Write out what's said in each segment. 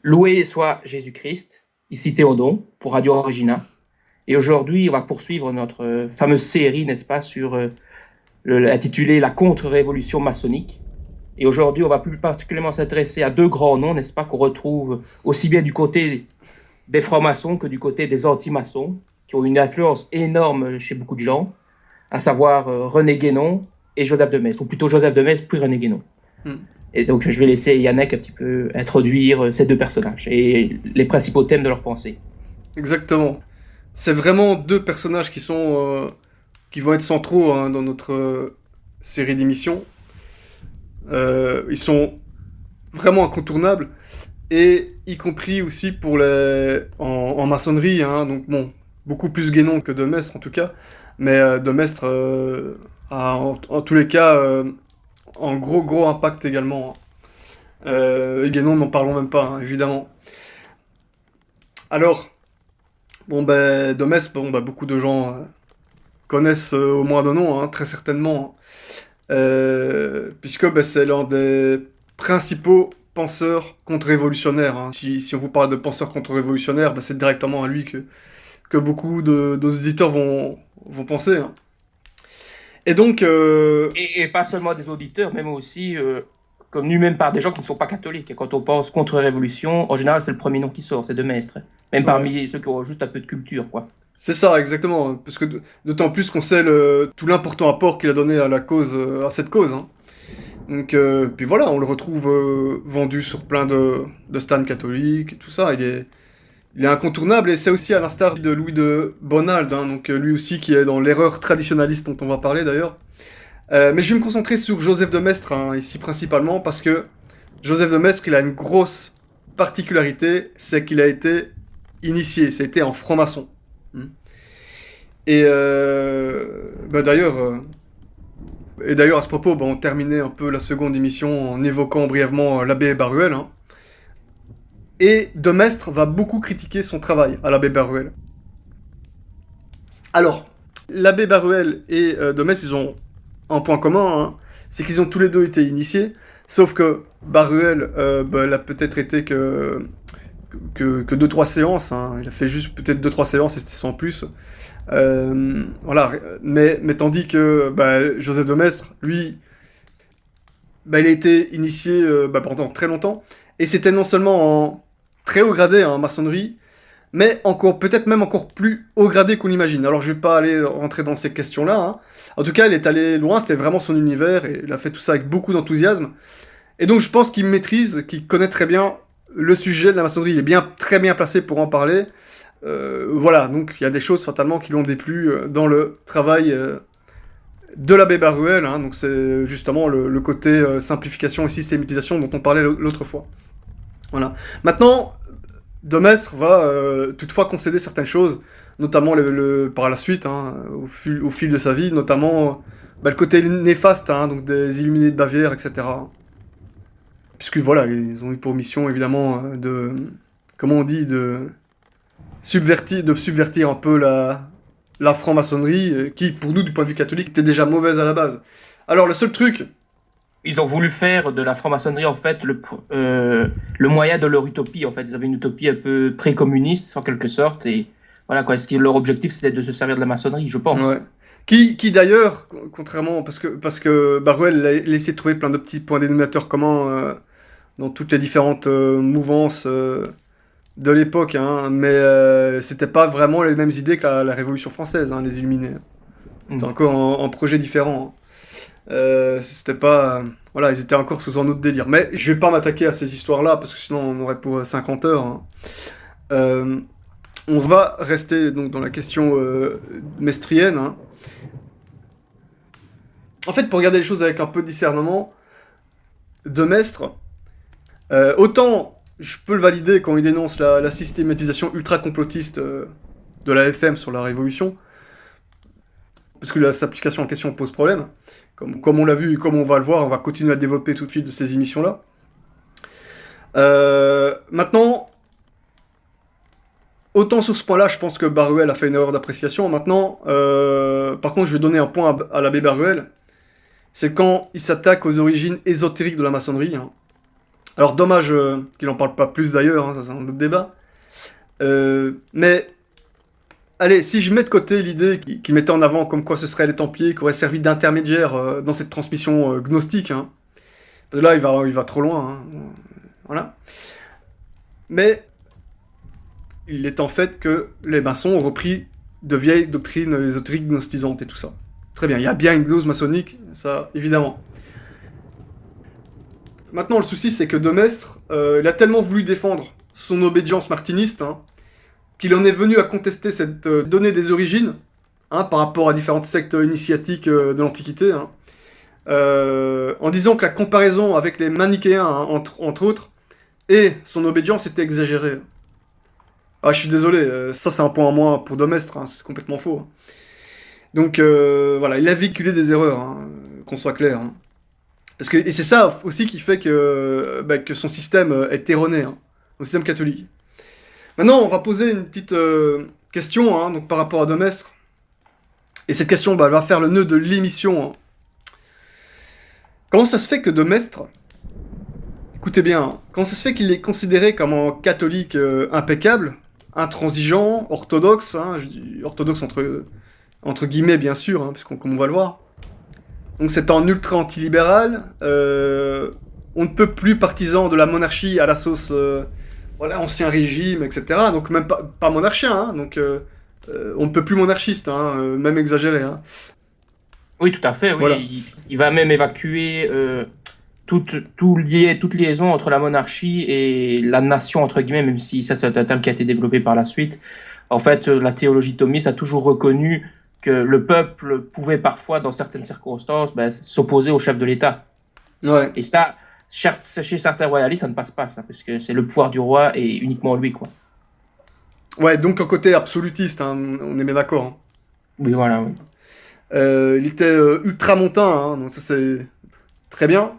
Loué soit Jésus-Christ, ici Théodon pour Radio Origina. Et aujourd'hui, on va poursuivre notre fameuse série, n'est-ce pas, sur intitulée La contre-révolution maçonnique. Et aujourd'hui, on va plus particulièrement s'intéresser à deux grands noms, n'est-ce pas, qu'on retrouve aussi bien du côté des francs-maçons que du côté des anti-maçons, qui ont une influence énorme chez beaucoup de gens, à savoir René Guénon et Joseph de Maistre, ou plutôt Joseph de Maistre puis René Guénon. Et donc, je vais laisser Yannick un petit peu introduire ces deux personnages et les principaux thèmes de leur pensée. Exactement. C'est vraiment deux personnages qui vont être centraux dans notre série d'émissions. Ils sont vraiment incontournables, et y compris aussi en maçonnerie. Donc bon, beaucoup plus Guénon que de Maistre en tout cas, mais de Maistre a en tous les cas un gros impact également. Et Guénon, n'en parlons même pas, évidemment. Alors, de Maistre, beaucoup de gens connaissent au moins de nom, très certainement. Puisque c'est l'un des principaux penseurs contre-révolutionnaires. Si on vous parle de penseurs contre-révolutionnaires, c'est directement à lui que beaucoup de nos auditeurs vont penser. Et donc... Et pas seulement des auditeurs, même aussi connus même par des gens qui ne sont pas catholiques. Et quand on pense contre-révolution, en général, c'est le premier nom qui sort, c'est de Maistre. Même parmi ceux qui ont juste un peu de culture, quoi. C'est ça, exactement. Parce que d'autant plus qu'on sait tout l'important apport qu'il a donné à à cette cause. Donc, puis voilà, on le retrouve vendu sur plein de stands catholiques et tout ça. Il est incontournable, et c'est aussi à l'instar de Louis de Bonald, donc lui aussi qui est dans l'erreur traditionnaliste dont on va parler d'ailleurs. Mais je vais me concentrer sur Joseph de Maistre ici principalement, parce que Joseph de Maistre, il a une grosse particularité, c'est qu'il a été initié, ça a été un franc-maçon. Et d'ailleurs, à ce propos, on terminait un peu la seconde émission en évoquant brièvement l'abbé Baruel. Et de Maistre va beaucoup critiquer son travail à l'abbé Baruel. Alors, l'abbé Baruel et de Maistre, ils ont un point commun, c'est qu'ils ont tous les deux été initiés, sauf que Baruel, il a peut-être été que 2-3 séances, il a fait juste peut-être 2-3 séances et c'était sans plus. Voilà, mais tandis que Joseph de Maistre, lui, il a été initié pendant très longtemps, et c'était non seulement en très haut gradé en maçonnerie, mais peut-être même encore plus haut gradé qu'on imagine. Alors je vais pas aller rentrer dans ces questions-là. En tout cas, il est allé loin, c'était vraiment son univers, et il a fait tout ça avec beaucoup d'enthousiasme. Et donc je pense qu'il maîtrise, qu'il connaît très bien le sujet de la maçonnerie, il est très bien placé pour en parler. Voilà, donc il y a des choses fatalement qui lui ont déplu dans le travail de l'abbé Baruel, donc c'est justement le côté simplification et systématisation dont on parlait l'autre fois. Voilà. Maintenant, de Maistre va toutefois concéder certaines choses, notamment par la suite, au fil de sa vie, notamment le côté néfaste, donc des illuminés de Bavière, etc. Puisque voilà, ils ont eu pour mission évidemment de subvertir un peu la franc-maçonnerie, qui pour nous du point de vue catholique était déjà mauvaise à la base. Alors le seul truc... Ils ont voulu faire de la franc-maçonnerie en fait le moyen de leur utopie. En fait, ils avaient une utopie un peu pré-communiste en quelque sorte, et voilà quoi. Leur objectif c'était de se servir de la maçonnerie, je pense. Ouais. Qui d'ailleurs, contrairement, parce que Baruel a essayé de trouver plein de petits points dénominateurs communs dans toutes les différentes mouvances de l'époque, mais c'était pas vraiment les mêmes idées que la Révolution française, les Illuminés. C'était encore un projet différent. C'était pas... voilà, ils étaient encore sous un autre délire. Mais je vais pas m'attaquer à ces histoires-là, parce que sinon on aurait pour 50 heures. On va rester donc dans la question mestrienne. En fait, pour regarder les choses avec un peu de discernement, de Maistre, autant je peux le valider quand il dénonce la systématisation ultra-complotiste de la FM sur la Révolution, parce que sa application en question pose problème. Comme on l'a vu et comme on va le voir, on va continuer à le développer tout de suite de ces émissions-là. Maintenant, autant sur ce point-là, je pense que Baruel a fait une erreur d'appréciation. Maintenant, par contre, je vais donner un point à l'abbé Baruel. C'est quand il s'attaque aux origines ésotériques de la maçonnerie. Alors dommage qu'il en parle pas plus d'ailleurs, hein, ça c'est un autre débat. Mais allez, si je mets de côté l'idée qu'il mettait en avant comme quoi ce seraient les Templiers qui auraient servi d'intermédiaire dans cette transmission gnostique, hein, là il va trop loin, hein, voilà. Mais il est en fait que les maçons ont repris de vieilles doctrines ésotériques gnostisantes et tout ça. Très bien, il y a bien une gnose maçonnique, ça évidemment. Maintenant, le souci, c'est que De Maistre, il a tellement voulu défendre son obédience martiniste, hein, qu'il en est venu à contester cette donnée des origines, hein, par rapport à différentes sectes initiatiques de l'Antiquité, hein, en disant que la comparaison avec les manichéens, hein, entre autres, et son obédience était exagérée. Ah, je suis désolé, ça c'est un point en moins pour De Maistre, hein, c'est complètement faux. Hein. Donc voilà, il a véhiculé des erreurs, hein, qu'on soit clair. Hein. Parce que, et c'est ça aussi qui fait que son système est erroné, hein, le système catholique. Maintenant, on va poser une petite question, hein, donc, par rapport à De Maistre. Et cette question elle va faire le nœud de l'émission. Hein. Comment ça se fait que De Maistre, écoutez bien, hein, comment ça se fait qu'il est considéré comme un catholique impeccable, intransigeant, orthodoxe, hein, je dis orthodoxe entre guillemets bien sûr, hein, puisqu'on comme on va le voir. Donc c'est un ultra antilibéral, on ne peut plus partisan de la monarchie à la sauce voilà, ancien régime, etc. Donc même pas monarchien, hein, donc on ne peut plus monarchiste, hein, même exagéré. Hein. Oui, tout à fait. Oui. Voilà. Il va même évacuer toute liaison entre la monarchie et la nation, entre guillemets, même si ça c'est un terme qui a été développé par la suite. En fait, la théologie thomiste a toujours reconnu que le peuple pouvait parfois, dans certaines circonstances, s'opposer au chef de l'État. Ouais. Et ça, chez certains royalistes, ça ne passe pas, ça, parce que c'est le pouvoir du roi et uniquement lui, quoi. Ouais, donc un côté absolutiste, hein, on est bien d'accord. Hein. Oui, voilà, oui. Il était ultramontain, hein, donc ça c'est très bien.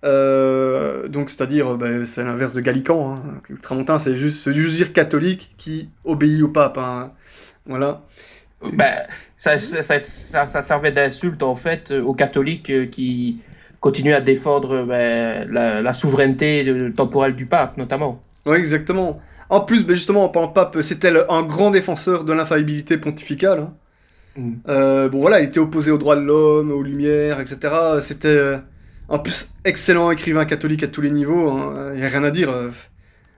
Donc c'est-à-dire, c'est l'inverse de Gallican. Hein. Ultramontain, c'est juste dire catholique qui obéit au pape. Hein. Voilà. Ça servait d'insulte en fait aux catholiques qui continuent à défendre la souveraineté temporelle du pape notamment. Ouais, exactement. En plus, justement, en parlant de pape, c'était un grand défenseur de l'infaillibilité pontificale. Hein. Bon voilà, il était opposé aux droits de l'homme, aux lumières, etc. C'était en plus excellent écrivain catholique à tous les niveaux. Il n'y a rien à dire.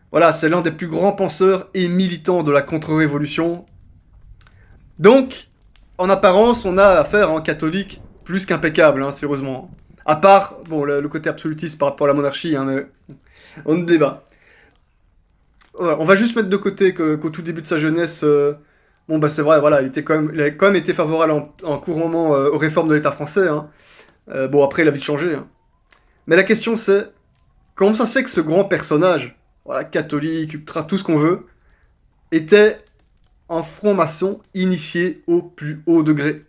Voilà, c'est l'un des plus grands penseurs et militants de la contre-révolution. Donc, en apparence, on a affaire à un catholique plus qu'impeccable, hein, sérieusement. À part, bon, le côté absolutiste par rapport à la monarchie, hein, mais on débat. Voilà, on va juste mettre de côté qu'au tout début de sa jeunesse, bon, c'est vrai, voilà, il a quand même été favorable en court moment aux réformes de l'État français. Hein. Bon, après, il a vite changé. Hein. Mais la question, c'est comment ça se fait que ce grand personnage, voilà, catholique, ultra, tout ce qu'on veut, était un franc-maçon initié au plus haut degré.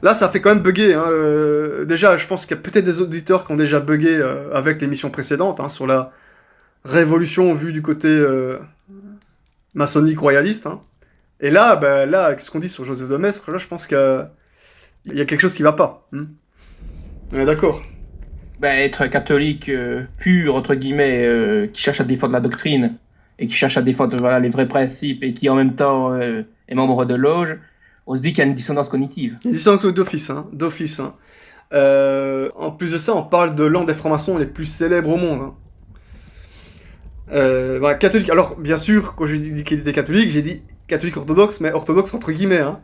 Là, ça fait quand même bugger. Hein, déjà, je pense qu'il y a peut-être des auditeurs qui ont déjà bugué avec l'émission précédente, hein, sur la révolution vue du côté maçonnique royaliste. Hein. Et là, avec ce qu'on dit sur Joseph de Maistre, là, je pense qu'il y a quelque chose qui va pas. Hein. On est d'accord. Être catholique pur, entre guillemets, qui cherche à défendre la doctrine et qui cherche à défendre les vrais principes et qui en même temps est membre de loge, on se dit qu'il y a une dissonance cognitive. Une dissonance d'office, hein, d'office. Hein. En plus de ça, on parle de l'un des francs-maçons les plus célèbres au monde. Hein. Catholique. Alors, bien sûr, quand j'ai dit qu'il était catholique, j'ai dit catholique orthodoxe, mais orthodoxe entre guillemets, hein,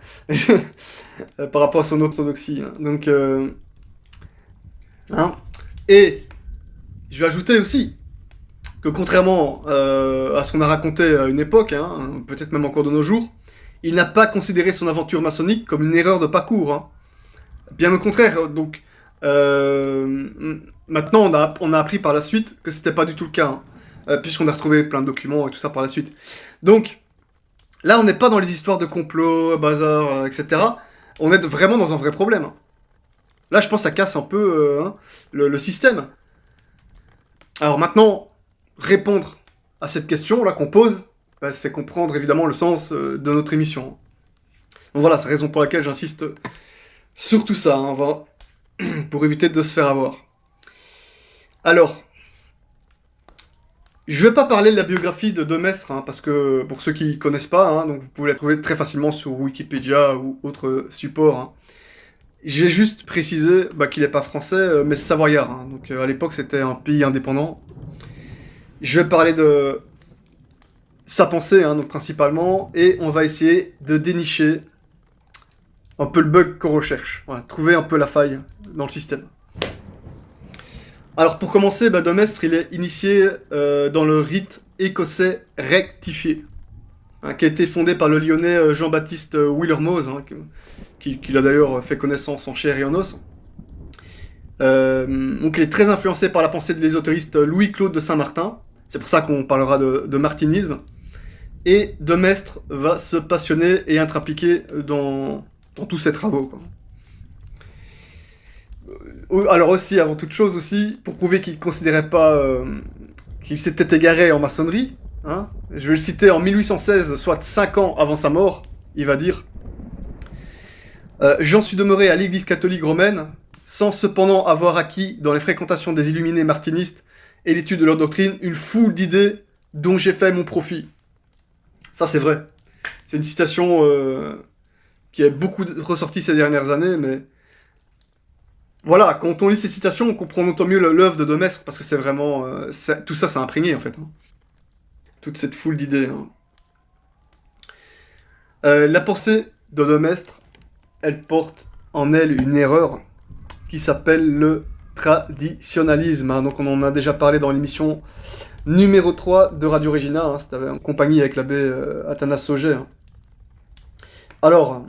par rapport à son orthodoxie. Hein. Donc, hein. Et je vais ajouter aussi que contrairement à ce qu'on a raconté à une époque, hein, peut-être même encore de nos jours, il n'a pas considéré son aventure maçonnique comme une erreur de parcours. Hein. Bien au contraire, donc maintenant on a appris par la suite que c'était pas du tout le cas, hein, puisqu'on a retrouvé plein de documents et tout ça par la suite. Donc là on n'est pas dans les histoires de complot, bazar, etc. On est vraiment dans un vrai problème. Hein. Là je pense que ça casse un peu le système. Alors maintenant, répondre à cette question là qu'on pose, c'est comprendre évidemment le sens de notre émission. Donc voilà, c'est la raison pour laquelle j'insiste sur tout ça, hein, pour éviter de se faire avoir. Alors, Je vais pas parler de la biographie de Demestre, hein, parce que pour ceux qui connaissent pas, hein, donc vous pouvez la trouver très facilement sur Wikipédia ou autre support. Hein. Je vais juste préciser qu'il n'est pas français, mais savoyard. Hein. Donc à l'époque, c'était un pays indépendant. Je vais parler de sa pensée, hein, donc principalement, et on va essayer de dénicher un peu le bug qu'on recherche. Voilà, trouver un peu la faille dans le système. Alors pour commencer, Demestre il est initié dans le rite écossais rectifié, hein, qui a été fondé par le Lyonnais Jean-Baptiste Willermoz, hein, qui a d'ailleurs fait connaissance en chair et en os. Donc il est très influencé par la pensée de l'ésotériste Louis-Claude de Saint-Martin, c'est pour ça qu'on parlera de martinisme, et Demestre va se passionner et être impliqué dans tous ses travaux, quoi. Alors aussi, avant toute chose aussi, pour prouver qu'il ne considérait pas qu'il s'était égaré en maçonnerie, hein, je vais le citer en 1816, soit 5 ans avant sa mort, il va dire J'en suis demeuré à l'église catholique romaine, sans cependant avoir acquis, dans les fréquentations des illuminés martinistes et l'étude de leur doctrine, une foule d'idées dont j'ai fait mon profit. Ça c'est vrai. C'est une citation qui a beaucoup ressorti ces dernières années, mais voilà, quand on lit ces citations, on comprend d'autant mieux l'œuvre de Demestre, parce que c'est vraiment... tout ça, c'est imprégné, en fait. Hein. Toute cette foule d'idées. Hein. La pensée de Demestre, elle porte en elle une erreur qui s'appelle le traditionnalisme. Hein. Donc on en a déjà parlé dans l'émission numéro 3 de Radio Regina, hein. C'était en compagnie avec l'abbé Athanas Sauget. Hein. Alors,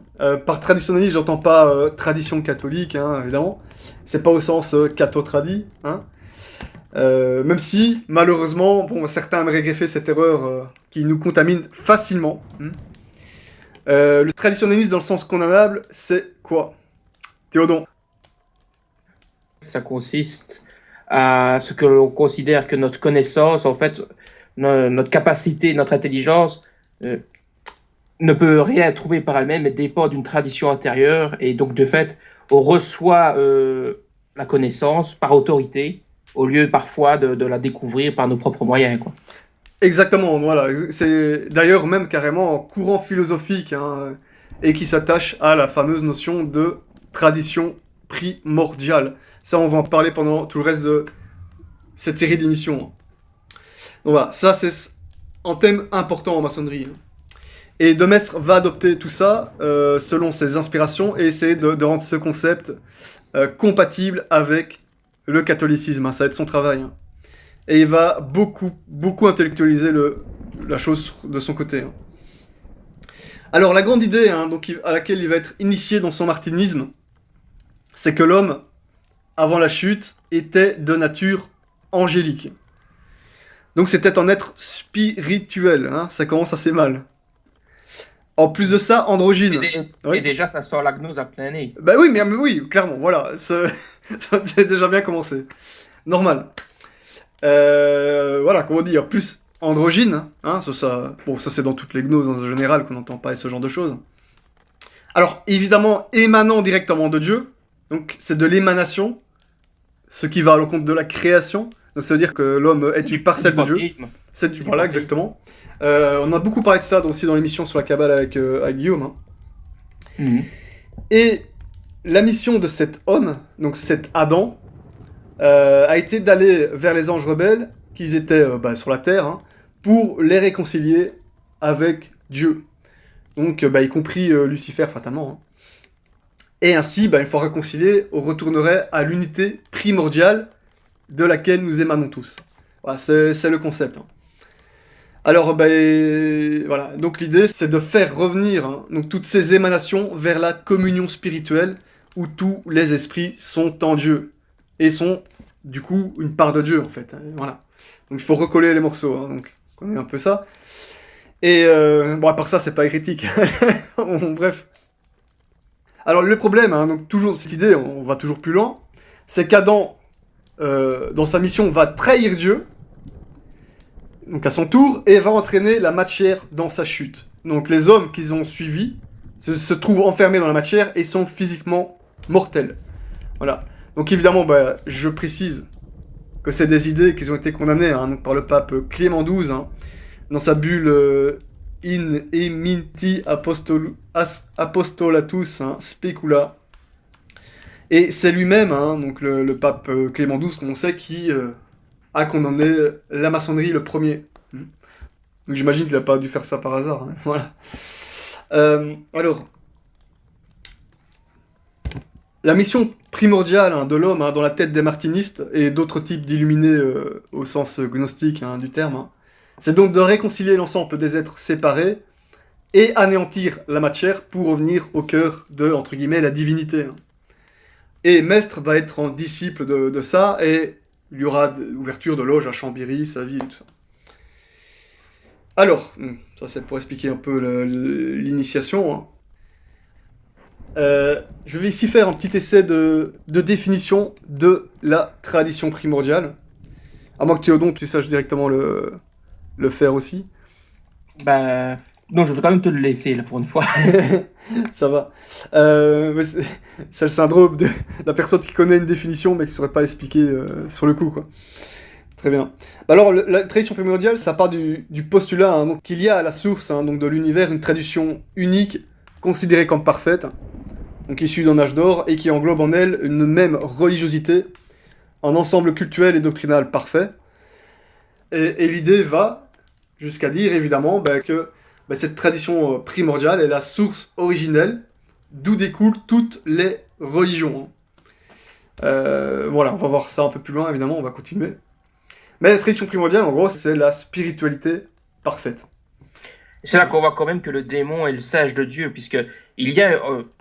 par traditionnalisme, j'entends pas tradition catholique, hein, évidemment. C'est pas au sens catho-tradi, hein. Même si, malheureusement, certains aimeraient greffer cette erreur qui nous contamine facilement. Hein. Le traditionnalisme, dans le sens condamnable, c'est quoi, Théodon? Ça consiste à ce que l'on considère que notre connaissance, en fait, notre capacité, notre intelligence, ne peut rien trouver par elle-même, mais dépend d'une tradition antérieure, et donc de fait, on reçoit la connaissance par autorité, au lieu parfois de la découvrir par nos propres moyens, quoi. Exactement, voilà. C'est d'ailleurs même carrément un courant philosophique, hein, et qui s'attache à la fameuse notion de tradition primordiale. Ça, on va en parler pendant tout le reste de cette série d'émissions. Donc voilà, ça c'est un thème important en maçonnerie. Et Demestre va adopter tout ça selon ses inspirations et essayer de rendre ce concept compatible avec le catholicisme. Hein, ça va être son travail. Hein. Et il va beaucoup intellectualiser la chose de son côté. Hein. Alors la grande idée, hein, donc, à laquelle il va être initié dans son martinisme, c'est que l'homme, avant la chute, était de nature angélique. Donc c'était un être spirituel. Hein, ça commence assez mal. En plus de ça, androgyne. Et déjà, ça sort la gnose à plein nez. Bah oui, mais oui, clairement, voilà. C'est déjà bien commencé. Normal. Voilà, comment dire, plus androgyne. Hein, ça c'est dans toutes les gnoses en général qu'on n'entend pas ce genre de choses. Alors, évidemment, émanant directement de Dieu. Donc, c'est de l'émanation. Ce qui va à l'encontre de la création. Donc, ça veut dire que l'homme est une parcelle de Dieu. Voilà, exactement. On a beaucoup parlé de ça aussi dans l'émission sur la Kabbale avec Guillaume. Hein. Mmh. Et la mission de cet homme, donc cet Adam, a été d'aller vers les anges rebelles, qui étaient sur la terre, hein, pour les réconcilier avec Dieu. Donc, y compris Lucifer, fatalement. Hein. Et ainsi, une fois réconciliés, on retournerait à l'unité primordiale de laquelle nous émanons tous. Voilà, c'est le concept. Hein. Alors, voilà. Donc l'idée, c'est de faire revenir donc, toutes ces émanations vers la communion spirituelle, où tous les esprits sont en Dieu, et sont, du coup, une part de Dieu, en fait. Voilà. Donc il faut recoller les morceaux, hein, donc on connaît un peu ça. Et, à part ça, c'est pas hérétique. Bref. Alors le problème, hein, donc toujours cette idée, on va toujours plus loin, c'est qu'Adam, dans sa mission, va trahir Dieu, donc à son tour, et va entraîner la matière dans sa chute. Donc les hommes qu'ils ont suivis se trouvent enfermés dans la matière et sont physiquement mortels. Voilà. Donc évidemment, je précise que c'est des idées qui ont été condamnées donc par le pape Clément XII dans sa bulle In Eminti Apostolatus Specula. Et c'est lui-même, donc le pape Clément XII, comme on sait, qui a condamné la maçonnerie le premier. Donc j'imagine qu'il n'a pas dû faire ça par hasard. Voilà. Alors, la mission primordiale de l'homme dans la tête des martinistes et d'autres types d'illuminés au sens gnostique du terme, c'est donc de réconcilier l'ensemble des êtres séparés et anéantir la matière pour revenir au cœur de, entre guillemets, la divinité. Et Mestre va être en disciple de ça, et il y aura l'ouverture de loge à Chambéry, sa vie et tout ça. Alors, ça c'est pour expliquer un peu l'initiation. Je vais ici faire un petit essai de définition de la tradition primordiale. À moins que Théodon, tu saches directement le faire aussi. Bah, non, je vais quand même te le laisser, là, pour une fois. Ça va. C'est le syndrome de la personne qui connaît une définition, mais qui ne saurait pas l'expliquer sur le coup, quoi. Très bien. Alors, la tradition primordiale, ça part du postulat donc, qu'il y a à la source donc de l'univers une tradition unique, considérée comme parfaite, donc issue d'un âge d'or, et qui englobe en elle une même religiosité, un ensemble cultuel et doctrinal parfait. Et l'idée va jusqu'à dire, évidemment, que cette tradition primordiale est la source originelle d'où découlent toutes les religions. Voilà, on va voir ça un peu plus loin, évidemment, on va continuer. Mais la tradition primordiale, en gros, c'est la spiritualité parfaite. C'est là qu'on voit quand même que le démon est le sage de Dieu, puisque il y a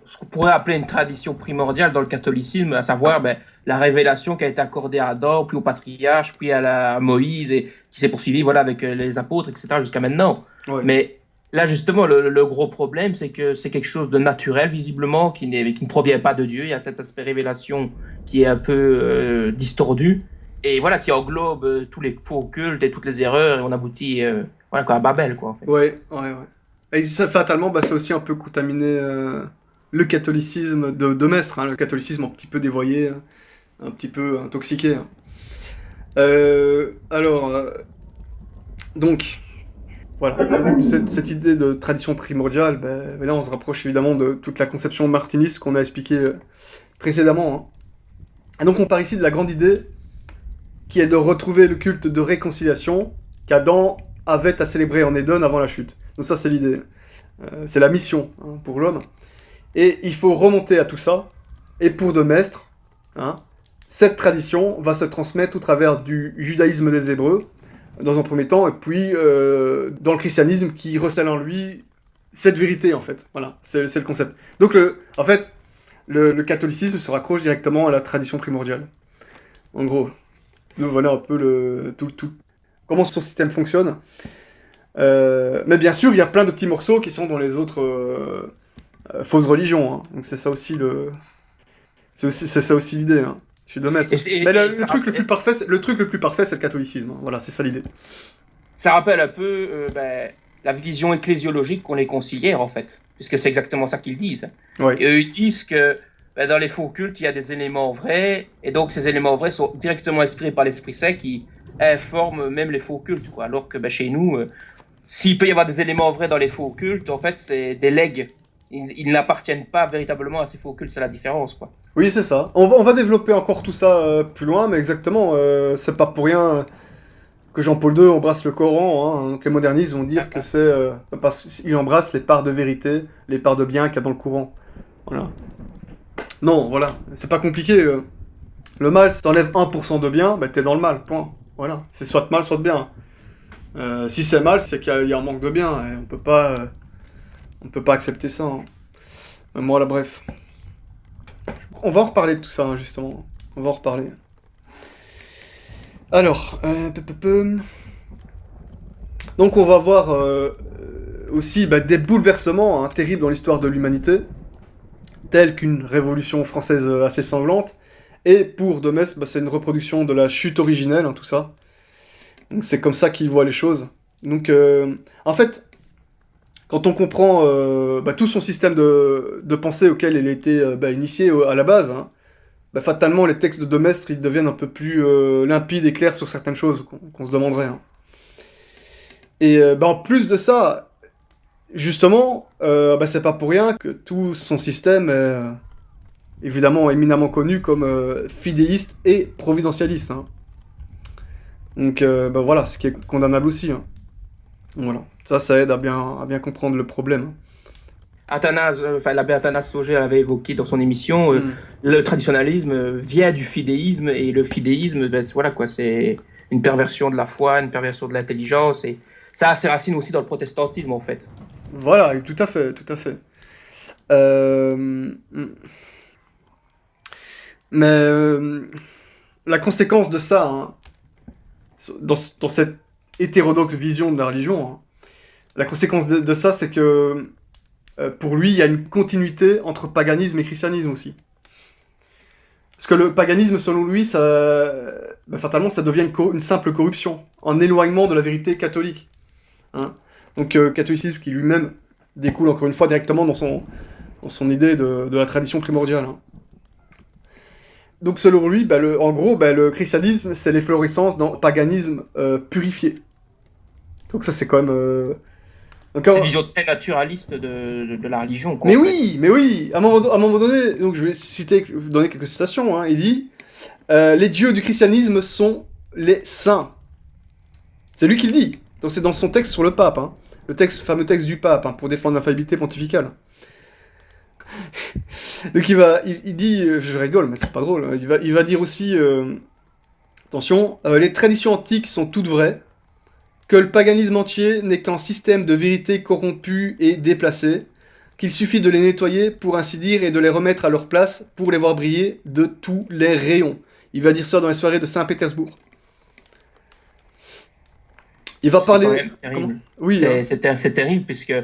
ce qu'on pourrait appeler une tradition primordiale dans le catholicisme, à savoir la révélation qui a été accordée à Adam, puis au patriarche, puis à Moïse, et qui s'est poursuivie avec les apôtres, etc., jusqu'à maintenant. Ouais. Mais là, justement, le gros problème, c'est que c'est quelque chose de naturel, visiblement, qui ne provient pas de Dieu. Il y a cet aspect révélation qui est un peu distordu, et voilà, qui englobe tous les faux cultes et toutes les erreurs, et on aboutit à Babel, quoi, en fait. Ouais. Et ça, fatalement, c'est aussi un peu contaminé le catholicisme de Mestre, le catholicisme un petit peu dévoyé, un petit peu intoxiqué. Donc, voilà, cette idée de tradition primordiale, mais là on se rapproche évidemment de toute la conception martiniste qu'on a expliquée précédemment. Et donc on part ici de la grande idée qui est de retrouver le culte de réconciliation qu'Adam avait à célébrer en Éden avant la chute. Donc ça c'est l'idée, c'est la mission pour l'homme. Et il faut remonter à tout ça, et pour de Mestre, cette tradition va se transmettre au travers du judaïsme des Hébreux, dans un premier temps, et puis dans le christianisme qui recèle en lui cette vérité, en fait. Voilà, c'est le concept. Donc, le catholicisme se raccroche directement à la tradition primordiale. En gros. Donc voilà un peu comment son système fonctionne. Mais bien sûr, il y a plein de petits morceaux qui sont dans les autres fausses religions. Donc c'est ça aussi c'est ça aussi l'idée. Je suis de Metz. Mais le truc le plus parfait, c'est le catholicisme. Voilà, c'est ça l'idée. Ça rappelle un peu la vision ecclésiologique qu'on les concilière, en fait, puisque c'est exactement ça qu'ils disent. Ouais. Et eux, ils disent que dans les faux cultes, il y a des éléments vrais, et donc ces éléments vrais sont directement inspirés par l'Esprit Saint qui informe même les faux cultes, quoi. Alors que chez nous, s'il peut y avoir des éléments vrais dans les faux cultes, en fait, c'est des legs. Ils n'appartiennent pas véritablement à ces faux cultes, c'est la différence, quoi. Oui, c'est ça. On va développer encore tout ça plus loin, mais exactement, c'est pas pour rien que Jean-Paul II embrasse le Coran. Donc les modernistes vont dire que c'est parce qu'il embrasse les parts de vérité, les parts de bien qu'il y a dans le Coran. Voilà. Non, voilà, c'est pas compliqué. Le mal, si t'enlèves 1% de bien, t'es dans le mal, point. Voilà, c'est soit mal, soit bien. Si c'est mal, c'est qu'il y a un manque de bien, et on peut pas accepter ça. Voilà, bref. On va en reparler de tout ça, justement. On va en reparler. Alors, donc on va voir aussi des bouleversements terribles dans l'histoire de l'humanité, tels qu'une révolution française assez sanglante, et pour de Metz, c'est une reproduction de la chute originelle, tout ça. Donc c'est comme ça qu'il voit les choses. Donc, en fait, quand on comprend tout son système de pensée auquel il a été initié à la base, bah, fatalement, les textes de Demestre, ils deviennent un peu plus limpides et clairs sur certaines choses qu'on se demanderait. Hein. Et bah, en plus de ça, justement, bah, c'est pas pour rien que tout son système est évidemment éminemment connu comme fidéiste et providentialiste. Hein. Donc bah, voilà, ce qui est condamnable aussi. Hein. Voilà. Ça aide à bien comprendre le problème. Athanase, l'abbé Athanase Sauger l'avait évoqué dans son émission, le traditionnalisme vient du fidéisme, et le fidéisme, ben, voilà quoi, c'est une perversion de la foi, une perversion de l'intelligence, et ça a ses racines aussi dans le protestantisme en fait. Voilà, tout à fait, tout à fait. Mais la conséquence de ça, hein, dans cette hétérodoxe vision de la religion, hein, la conséquence de ça, c'est que pour lui, il y a une continuité entre paganisme et christianisme aussi. Parce que le paganisme, selon lui, bah, fatalement, ça devient une simple corruption, en éloignement de la vérité catholique. Hein. Donc, catholicisme qui lui-même découle encore une fois directement dans son idée de la tradition primordiale. Hein. Donc, selon lui, bah, en gros, bah, le christianisme, c'est l'efflorescence dans le paganisme purifié. Donc, ça, c'est quand même. C'est une vision très naturaliste de la religion. Quoi, mais oui, à un moment donné, donc je vais donner quelques citations, hein, il dit les dieux du christianisme sont les saints. C'est lui qui le dit, donc c'est dans son texte sur le pape, hein, fameux texte du pape, hein, pour défendre l'infaillibilité pontificale. Donc il dit, je rigole, mais c'est pas drôle, hein, il va dire aussi, attention, les traditions antiques sont toutes vraies, que le paganisme entier n'est qu'un système de vérité corrompu et déplacé, qu'il suffit de les nettoyer, pour ainsi dire, et de les remettre à leur place pour les voir briller de tous les rayons. Il va dire ça dans les soirées de Saint-Pétersbourg. Il va parler... C'est quand même terrible. Oui, c'est terrible, puisque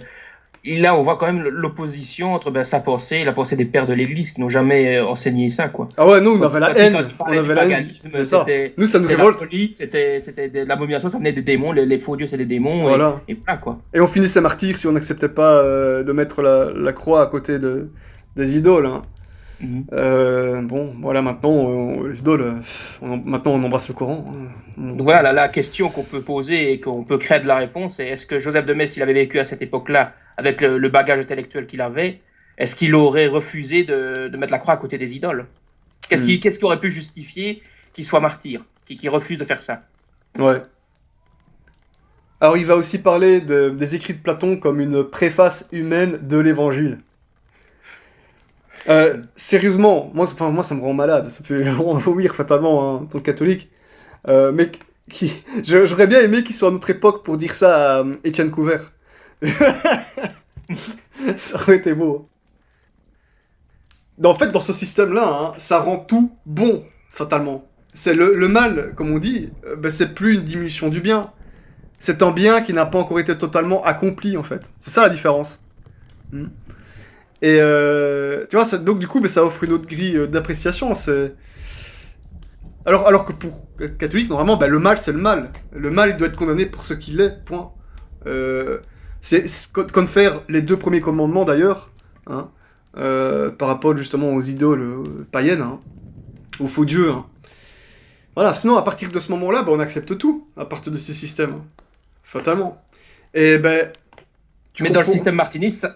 là, on voit quand même l'opposition entre sa pensée et la pensée des pères de l'Église qui n'ont jamais enseigné ça, quoi. Ah ouais, nous, on avait la haine. On avait la haine. C'est ça. Nous, ça nous révolte. C'était l'abomination, ça venait des démons. Les faux dieux, c'est des démons. Voilà. Et voilà, quoi. Et on finissait martyr si on n'acceptait pas de mettre la croix à côté des idoles. Hein. Bon, voilà, maintenant, les idoles, maintenant, on embrasse le Coran. Hein. Donc voilà, la question qu'on peut poser et qu'on peut créer de la réponse, c'est est-ce que Joseph de Metz, s'il avait vécu à cette époque-là, avec le bagage intellectuel qu'il avait, est-ce qu'il aurait refusé de mettre la croix à côté des idoles? Qu'est-ce qui aurait pu justifier qu'il soit martyr, qu'il refuse de faire ça? Ouais. Alors il va aussi parler des écrits de Platon comme une préface humaine de l'évangile. Sérieusement, moi ça me rend malade, ça fait vomir fatalement, hein, en tant que catholique. Mais j'aurais bien aimé qu'il soit à notre époque pour dire ça à Étienne Couvert. Ça aurait été beau. En fait, dans ce système-là, hein, ça rend tout bon, fatalement. C'est le mal, comme on dit, c'est plus une diminution du bien. C'est un bien qui n'a pas encore été totalement accompli, en fait. C'est ça la différence. Et tu vois, donc du coup, ça offre une autre grille d'appréciation. Alors que pour être catholique, normalement, le mal, c'est le mal. Le mal, il doit être condamné pour ce qu'il est, point. C'est comme faire les 2 premiers commandements, d'ailleurs, hein, par rapport justement aux idoles païennes, hein, aux faux dieux. Hein. Voilà, sinon, à partir de ce moment-là, on accepte tout, à partir de ce système. Hein, fatalement. Et mais dans le système martiniste,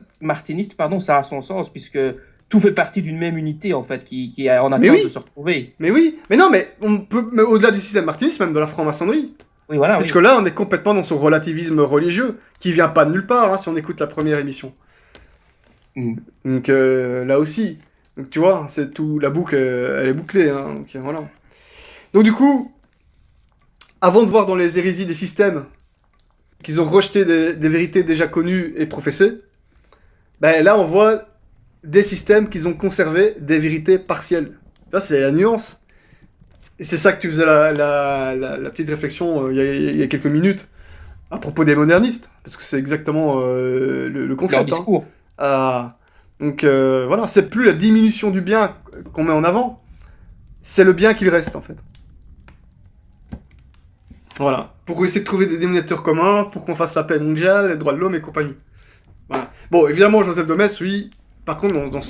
ça a son sens, puisque tout fait partie d'une même unité, en fait, qui est en attente de se retrouver. Mais oui, mais non, mais on peut, mais au-delà du système martiniste, même de la franc-maçonnerie. Oui, voilà. Parce que là, on est complètement dans son relativisme religieux, qui vient pas de nulle part, hein, si on écoute la première émission. Donc là aussi, donc, tu vois, c'est tout, la boucle, elle est bouclée. Hein, donc voilà. Donc du coup, avant de voir dans les hérésies des systèmes qu'ils ont rejeté des vérités déjà connues et professées, là on voit des systèmes qu'ils ont conservé des vérités partielles. Ça c'est la nuance. Et c'est ça que tu faisais la petite réflexion il y a quelques minutes à propos des modernistes, parce que c'est exactement le concept. Leur discours. Hein. Donc voilà, c'est plus la diminution du bien qu'on met en avant, c'est le bien qu'il reste en fait. Voilà, pour essayer de trouver des dénominateurs communs, pour qu'on fasse la paix mondiale, les droits de l'homme et compagnie. Voilà. Bon, évidemment, Joseph de Metz, lui, par contre, dans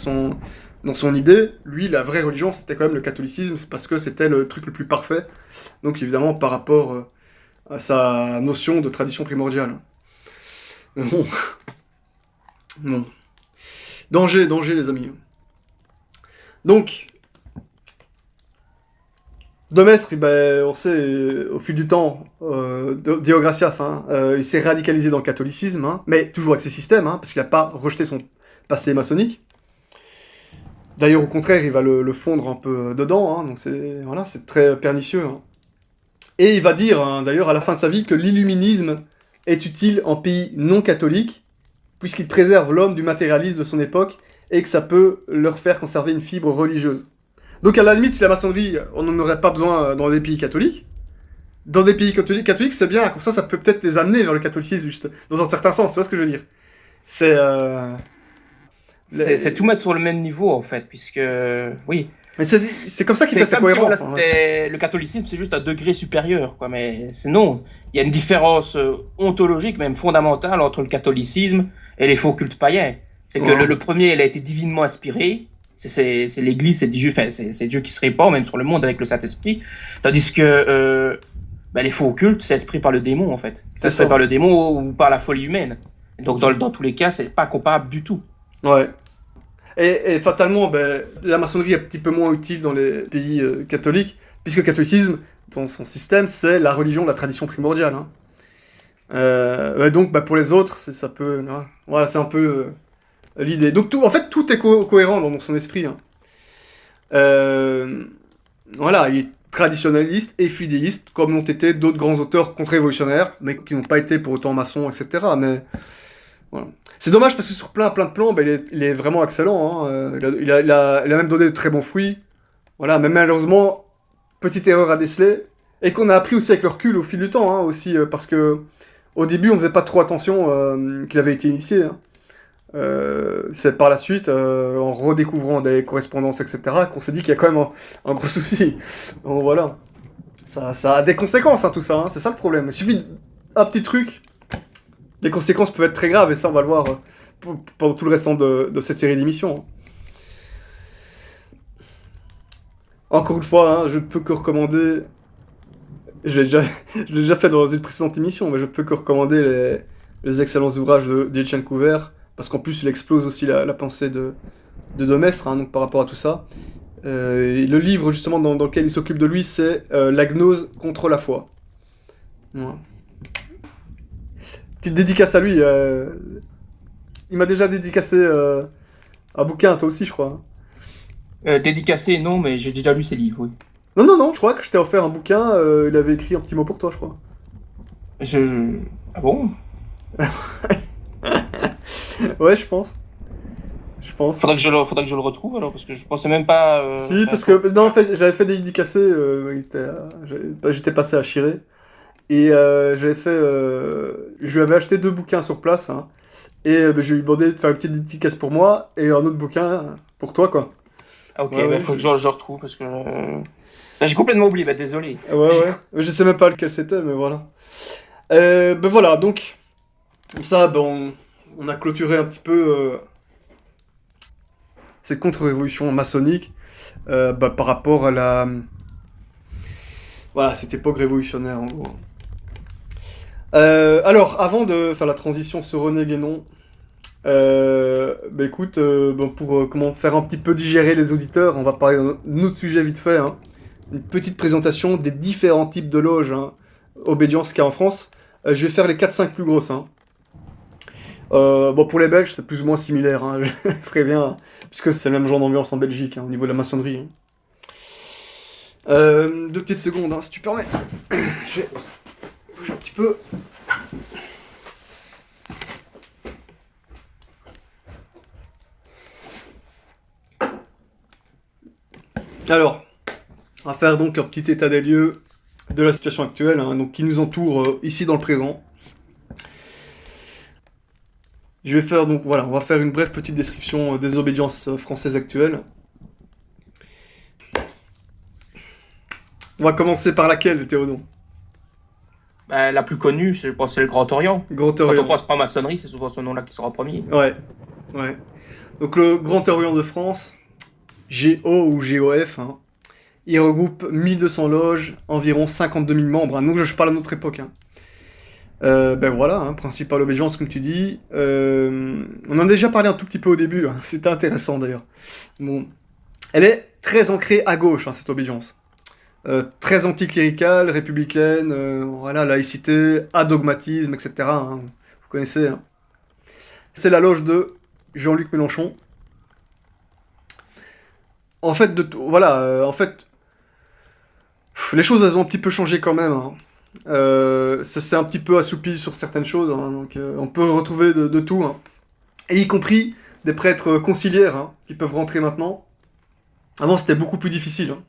dans son idée, lui, la vraie religion, c'était quand même le catholicisme, c'est parce que c'était le truc le plus parfait. Donc évidemment, par rapport à sa notion de tradition primordiale. Bon. Bon. Danger, les amis. Donc, de Maistre, ben, on sait, au fil du temps, Deo Gracias, il s'est radicalisé dans le catholicisme, mais toujours avec ce système, parce qu'il n'a pas rejeté son passé maçonnique. D'ailleurs, au contraire, il va le fondre un peu dedans, donc c'est très pernicieux. Et il va dire, d'ailleurs, à la fin de sa vie, que l'illuminisme est utile en pays non catholiques, puisqu'il préserve l'homme du matérialisme de son époque, et que ça peut leur faire conserver une fibre religieuse. Donc à la limite, si la maçonnerie, on n'en aurait pas besoin dans des pays catholiques, dans des pays catholiques, c'est bien, comme ça peut peut-être les amener vers le catholicisme, juste, dans un certain sens, tu vois ce que je veux dire. C'est tout mettre sur le même niveau, en fait, puisque, oui. Mais c'est comme ça qu'il fait sa cohérence. Le catholicisme, c'est juste un degré supérieur, quoi, mais non. Il y a une différence ontologique, même fondamentale, entre le catholicisme et les faux cultes païens. C'est que le premier, il a été divinement inspiré. C'est l'Église, c'est Dieu qui se répand même sur le monde avec le Saint-Esprit, tandis que les faux cultes, c'est inspiré par le démon en fait. C'est inspiré par le démon ou par la folie humaine. Donc dans tous les cas, c'est pas comparable du tout. Ouais. Et fatalement, la maçonnerie est un petit peu moins utile dans les pays catholiques, puisque le catholicisme, dans son système, c'est la religion, la tradition primordiale. Donc pour les autres, ça peut... Voilà, c'est un peu... l'idée. Donc tout est cohérent dans son esprit. Voilà, il est traditionnaliste et fidéiste, comme l'ont été d'autres grands auteurs contre-révolutionnaires, mais qui n'ont pas été pour autant maçons, etc. Mais voilà. C'est dommage parce que sur plein de plans, il est vraiment excellent. Il a même donné de très bons fruits. Voilà, mais malheureusement, petite erreur à déceler, et qu'on a appris aussi avec le recul au fil du temps, aussi, parce que au début, on faisait pas trop attention qu'il avait été initié. C'est par la suite, en redécouvrant des correspondances, etc., qu'on s'est dit qu'il y a quand même un gros souci. Donc voilà. Ça a des conséquences, tout ça. C'est ça le problème. Il suffit d'un petit truc. Les conséquences peuvent être très graves, et ça, on va le voir pendant tout le restant de cette série d'émissions. Encore une fois, je ne peux que recommander... Je l'ai déjà fait dans une précédente émission, mais je peux que recommander les excellents ouvrages d'Etienne Couvert, parce qu'en plus, il explose aussi la pensée de Demestre, donc par rapport à tout ça. Et le livre, justement, dans lequel il s'occupe de lui, c'est La gnose contre la foi. Voilà. Petite dédicace à lui. Il m'a déjà dédicacé un bouquin, toi aussi, je crois. Dédicacé, non, mais j'ai déjà lu ses livres, oui. Non, je crois que je t'ai offert un bouquin, il avait écrit un petit mot pour toi, je crois. Ah bon? Ouais, je pense. Faudrait que je le retrouve alors, parce que je pensais même pas... Si, parce que... Non, en fait, j'avais fait des dédicacés, j'étais passé à Chiré, et j'avais fait... je lui avais acheté 2 bouquins sur place, et je lui ai demandé de faire une petite dédicace pour moi, et un autre bouquin pour toi, quoi. Ah ok, faut que je retrouve, parce que... Là, j'ai complètement oublié, désolé. Ouais. Je sais même pas lequel c'était, mais voilà. Voilà, donc... Comme ça, on a clôturé un petit peu cette contre-révolution maçonnique par rapport à cette époque révolutionnaire, en gros. Alors, avant de faire la transition sur René Guénon, écoute, pour faire un petit peu digérer les auditeurs, on va parler d'un autre sujet vite fait. Une petite présentation des différents types de loges obédience qu'il y a en France. Je vais faire les 4-5 plus grosses. Pour les Belges, c'est plus ou moins similaire, je préviens, puisque c'est le même genre d'ambiance en Belgique, au niveau de la maçonnerie. 2 petites secondes, si tu permets. Je vais bouger un petit peu. Alors, on va faire donc un petit état des lieux de la situation actuelle, donc qui nous entoure ici dans le présent. Je vais faire on va faire une brève petite description des obédiences françaises actuelles. On va commencer par laquelle, Théodon? La plus connue, je pense, c'est le Grand Orient. Grand Orient. Quand on pense franc-maçonnerie, c'est souvent ce nom-là qui sera premier. Ouais. Donc le Grand Orient de France, GO ou GOF. Hein. Il regroupe 1200 loges, environ 52 000 membres. Hein. Donc je parle à notre époque. Hein. Ben voilà, hein, principale obédience comme tu dis. On en a déjà parlé un tout petit peu au début. Hein. C'était intéressant d'ailleurs. Bon. Elle est très ancrée à gauche, hein, cette obédience. Très anticléricale, républicaine, voilà, laïcité, adogmatisme, etc. Hein, vous connaissez. Hein. C'est la loge de Jean-Luc Mélenchon. En fait, les choses elles ont un petit peu changé quand même. Hein. Ça s'est un petit peu assoupi sur certaines choses, hein, donc on peut retrouver de tout. Hein. Et y compris des prêtres conciliaires hein, qui peuvent rentrer maintenant. Avant, c'était beaucoup plus difficile. Hein.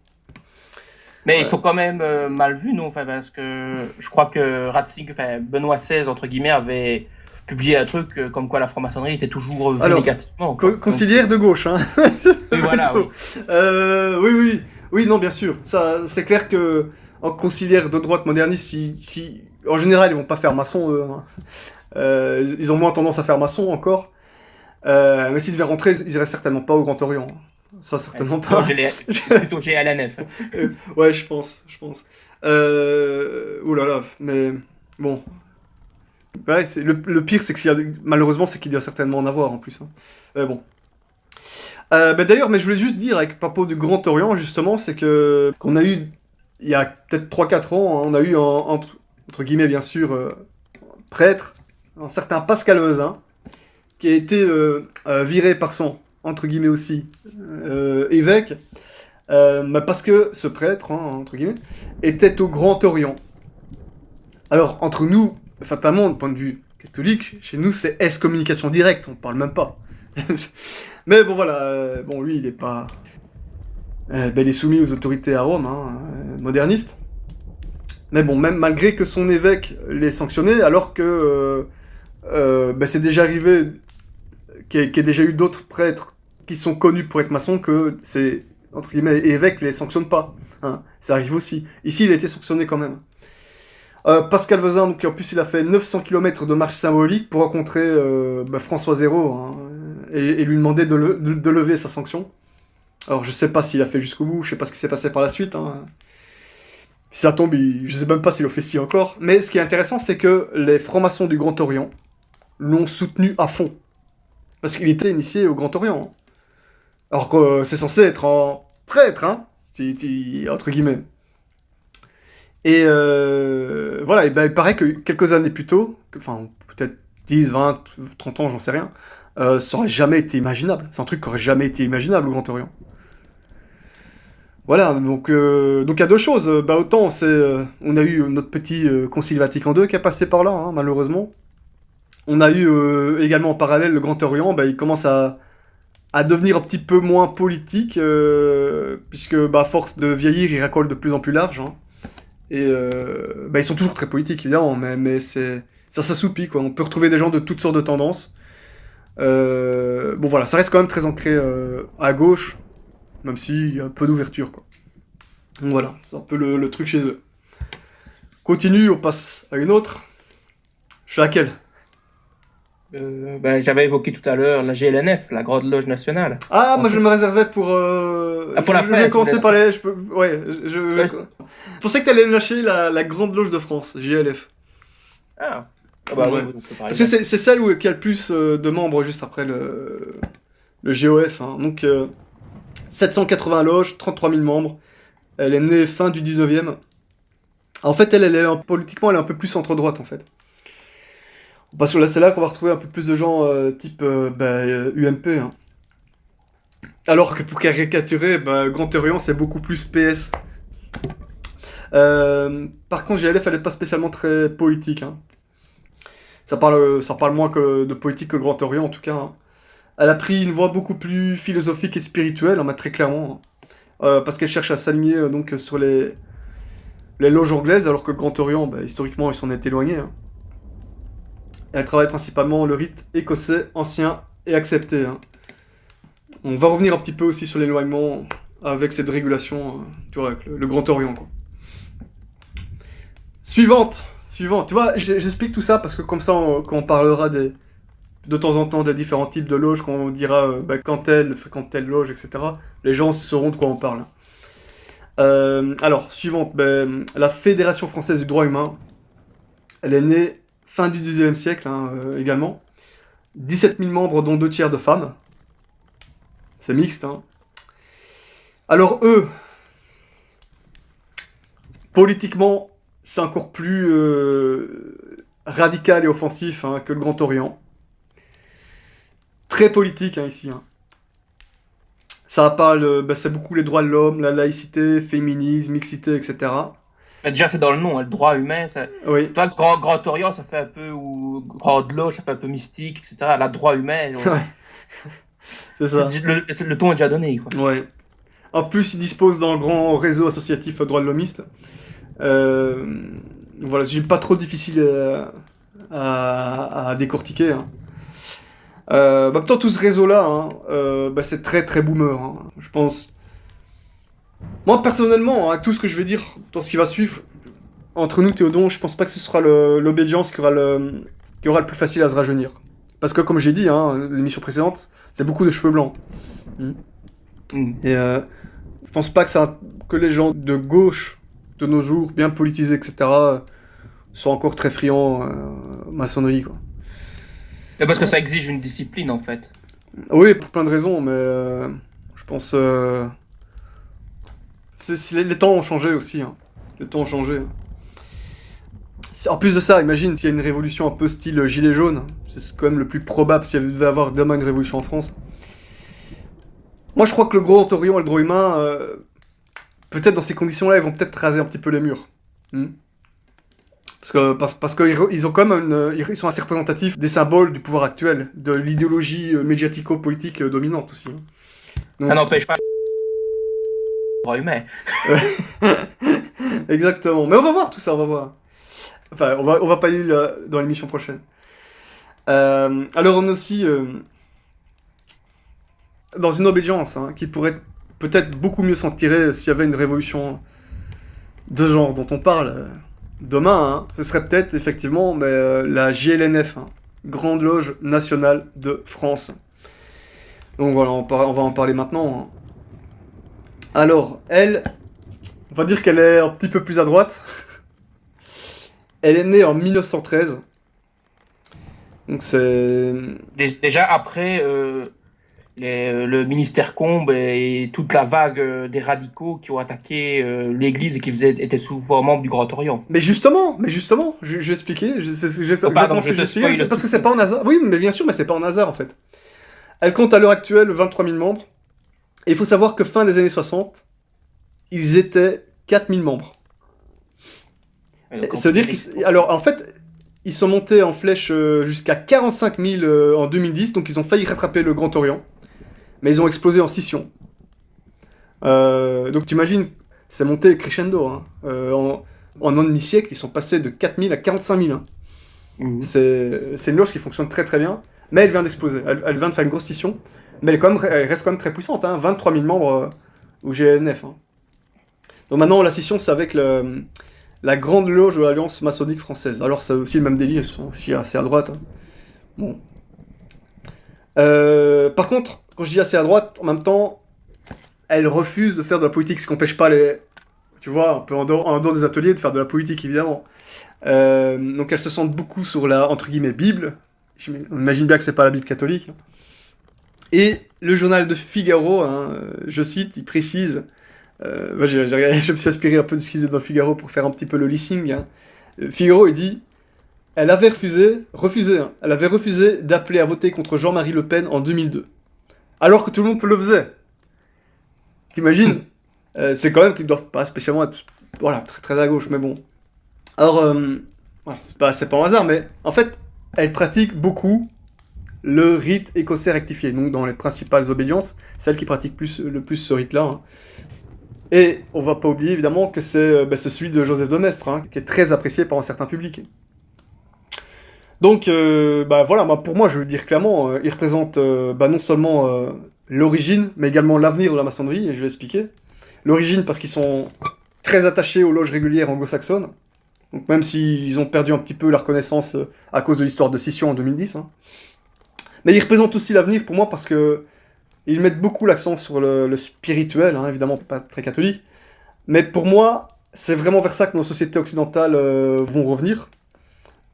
Mais ils sont quand même mal vus, non enfin, parce que je crois que Benoît XVI, entre guillemets, avait publié un truc comme quoi la franc-maçonnerie était toujours vue négativement. Conciliaire de gauche, hein. Oui, voilà, oui. Oui, non, bien sûr. Ça, c'est clair que en conciliaire de droite moderniste, si en général, ils vont pas faire maçon, eux. Hein. Ils ont moins tendance à faire maçon encore. Mais s'ils devaient rentrer, ils iraient certainement pas au Grand Orient. Ça, certainement pas. Plutôt GLNF. Ouais, je pense. Ouh là là, mais bon. Ouais, le pire, c'est malheureusement, c'est qu'il doit certainement en avoir en plus. Hein. Bon. D'ailleurs, mais je voulais juste dire, avec propos du Grand Orient, justement, c'est qu'on a eu, il y a peut-être 3-4 ans, hein, on a eu, entre guillemets, bien sûr, prêtre, un certain Pascal Vezin, qui a été viré par son, entre guillemets aussi, évêque, parce que ce prêtre, hein, entre guillemets, était au Grand Orient. Alors, entre nous, fatalement, du point de vue catholique, chez nous, c'est excommunication directe, on parle même pas. Mais bon, voilà, lui, il est pas... il est soumis aux autorités à Rome, hein, modernistes. Mais bon, même malgré que son évêque l'ait sanctionné, alors que c'est déjà arrivé qu'il y ait déjà eu d'autres prêtres qui sont connus pour être maçons que ces, entre guillemets, évêques les sanctionnent pas. Hein. Ça arrive aussi. Ici, il a été sanctionné quand même. Pascal Vezin, donc en plus il a fait 900 km de marche symbolique pour rencontrer François Zéro hein, et lui demander de lever sa sanction. Alors je sais pas s'il a fait jusqu'au bout, je sais pas ce qui s'est passé par la suite. Hein. Si ça tombe, je sais même pas s'il officie encore. Mais ce qui est intéressant, c'est que les francs-maçons du Grand Orient l'ont soutenu à fond. Parce qu'il était initié au Grand Orient. Hein. Alors que c'est censé être un prêtre, hein, entre guillemets. Et voilà, il paraît que quelques années plus tôt, enfin peut-être 10, 20, 30 ans, j'en sais rien, ça aurait jamais été imaginable. C'est un truc qui aurait jamais été imaginable au Grand Orient. Voilà, donc il y a deux choses. Autant on a eu notre petit Concile Vatican II qui est passé par là, hein, malheureusement. On a eu également en parallèle le Grand Orient, il commence à devenir un petit peu moins politique, puisque à force de vieillir, il racole de plus en plus large. Hein. Et ils sont toujours très politiques, évidemment, mais ça s'assoupit, quoi. On peut retrouver des gens de toutes sortes de tendances. Voilà, ça reste quand même très ancré à gauche, même s'il y a un peu d'ouverture, quoi. Donc voilà, c'est un peu le truc chez eux. Continue, on passe à une autre. Je suis à laquelle ? J'avais évoqué tout à l'heure la GLNF, la Grande Loge Nationale. Ah, moi je me réservais pour... pour la fin. Je vais commencer par les... Je pensais que tu allais lâcher la Grande Loge de France, GLF. Ah, ouais. Parce que c'est celle qui a le plus de membres juste après le GOF. Hein. Donc 780 loges, 33 000 membres. Elle est née fin du 19e. En fait, politiquement, elle est un peu plus centre-droite, en fait. Parce que là, c'est là qu'on va retrouver un peu plus de gens type UMP. Hein. Alors que pour caricaturer, Grand Orient, c'est beaucoup plus PS. Par contre, GLF, elle n'est pas spécialement très politique. Hein. Ça parle moins de politique que le Grand Orient, en tout cas. Hein. Elle a pris une voie beaucoup plus philosophique et spirituelle, très clairement. Hein. Parce qu'elle cherche à s'aligner donc sur les loges anglaises, alors que le Grand Orient, historiquement, ils s'en est éloignés. Hein. Elle travaille principalement le rite écossais, ancien et accepté. Hein. On va revenir un petit peu aussi sur l'éloignement avec cette régulation, tu vois, avec le Grand Orient. Quoi. Suivante. Tu vois, j'explique tout ça parce que comme ça, quand on parlera des de temps en temps des différents types de loges, quand on dira quand elle fréquente telle loge, etc., les gens sauront de quoi on parle. Alors, suivante, la Fédération française du droit humain, elle est née fin du XIXe siècle également. 17 000 membres, dont 2 tiers de femmes. C'est mixte. Alors eux, politiquement, c'est encore plus radical et offensif que le Grand Orient. Très politique ici. Ça parle, c'est beaucoup les droits de l'homme, la laïcité, féminisme, mixité, etc. Déjà, c'est dans le nom, le droit humain. Ça... Oui. Toi, Grand Orient, ça fait un peu, ou Grande Loge, ça fait un peu mystique, etc. La droit humain. Ouais. C'est ça. Le ton est déjà donné, quoi. Ouais. En plus, ils disposent d'un grand réseau associatif droits de l'homiste. Voilà, c'est pas trop difficile à décortiquer. Pourtant, tout ce réseau-là, c'est très très boomer. Je pense. Moi, personnellement, tout ce que je vais dire dans ce qui va suivre, entre nous, Théodon, je pense pas que ce sera l'obédience qui aura le plus facile à se rajeunir. Parce que, comme j'ai dit, l'émission précédente, c'est beaucoup de cheveux blancs. Et je pense pas que les gens de gauche de nos jours, bien politisés, etc., sont encore très friands maçonnerie, quoi. C'est parce que ça exige une discipline, en fait. Oui, pour plein de raisons, mais je pense... les temps ont changé aussi. Les temps ont changé. En plus de ça, imagine s'il y a une révolution un peu style gilet jaune. C'est quand même le plus probable s'il devait y avoir demain une révolution en France. Moi, je crois que le Grand Orient et le droit humain, peut-être dans ces conditions-là, ils vont peut-être raser un petit peu les murs. Parce qu'ils ont quand même ils sont assez représentatifs des symboles du pouvoir actuel, de l'idéologie médiatico-politique dominante aussi. Donc... Ça n'empêche pas le droit humain. Exactement. Mais on va voir tout ça, on va voir. Enfin, on va pas y aller dans l'émission prochaine. Alors on est aussi dans une obédience qui pourrait peut-être beaucoup mieux s'en tirer s'il y avait une révolution de genre dont on parle demain. Ce serait peut-être effectivement la JLNF, Grande Loge Nationale de France. Donc voilà, on va en parler maintenant. Alors, elle, on va dire qu'elle est un petit peu plus à droite. Elle est née en 1913. Donc c'est... Déjà après le ministère Combes et toute la vague des radicaux qui ont attaqué l'église et qui étaient souvent membres du Grand Orient. Mais justement, je vais expliquer. C'est parce que c'est pas en hasard. Oui, mais bien sûr, mais c'est pas en hasard en fait. Elle compte à l'heure actuelle 23 000 membres. Et il faut savoir que fin des années 60, ils étaient 4 000 membres. Ça veut dire alors en fait, ils sont montés en flèche jusqu'à 45 000 en 2010, donc ils ont failli rattraper le Grand Orient, mais ils ont explosé en scission. Donc t'imagines, c'est monté crescendo. En un demi-siècle, ils sont passés de 4 000 à 45 000. C'est une loge qui fonctionne très très bien, mais elle vient d'exploser. Elle vient de faire une grosse scission, mais elle reste quand même très puissante. 23 000 membres au GNF. Donc maintenant, la scission, c'est avec la Grande Loge de l'Alliance maçonnique française. Alors, c'est aussi le même délire, ils sont aussi assez à droite. Bon. Par contre, quand je dis assez à droite, en même temps, elle refuse de faire de la politique, ce qui n'empêche pas les... Tu vois, un peu en dehors des ateliers, de faire de la politique, évidemment. Donc, elles se sentent beaucoup sur la, entre guillemets, Bible. On imagine bien que c'est pas la Bible catholique. Et le journal de Figaro, je cite, il précise... je me suis inspiré un peu de ce qu'ils disaient dans Figaro pour faire un petit peu le leasing. Figaro, il dit elle avait refusé d'appeler à voter contre Jean-Marie Le Pen en 2002. Alors que tout le monde le faisait. T'imagines c'est quand même qu'ils ne doivent pas spécialement être très, très à gauche, mais bon. Alors, c'est pas un hasard, mais en fait, elle pratique beaucoup le rite écossais rectifié. Donc, dans les principales obédiences, celle qui pratique le plus ce rite-là. Et on va pas oublier évidemment que c'est celui de Joseph de Maistre, qui est très apprécié par un certain public. Donc voilà, pour moi je veux dire clairement, il représente non seulement l'origine, mais également l'avenir de la maçonnerie, et je vais expliquer. L'origine parce qu'ils sont très attachés aux loges régulières anglo-saxonnes, donc même s'ils ont perdu un petit peu la reconnaissance à cause de l'histoire de scission en 2010. Mais ils représentent aussi l'avenir pour moi parce que ils mettent beaucoup l'accent sur le spirituel, hein, évidemment pas très catholique. Mais pour moi, c'est vraiment vers ça que nos sociétés occidentales vont revenir.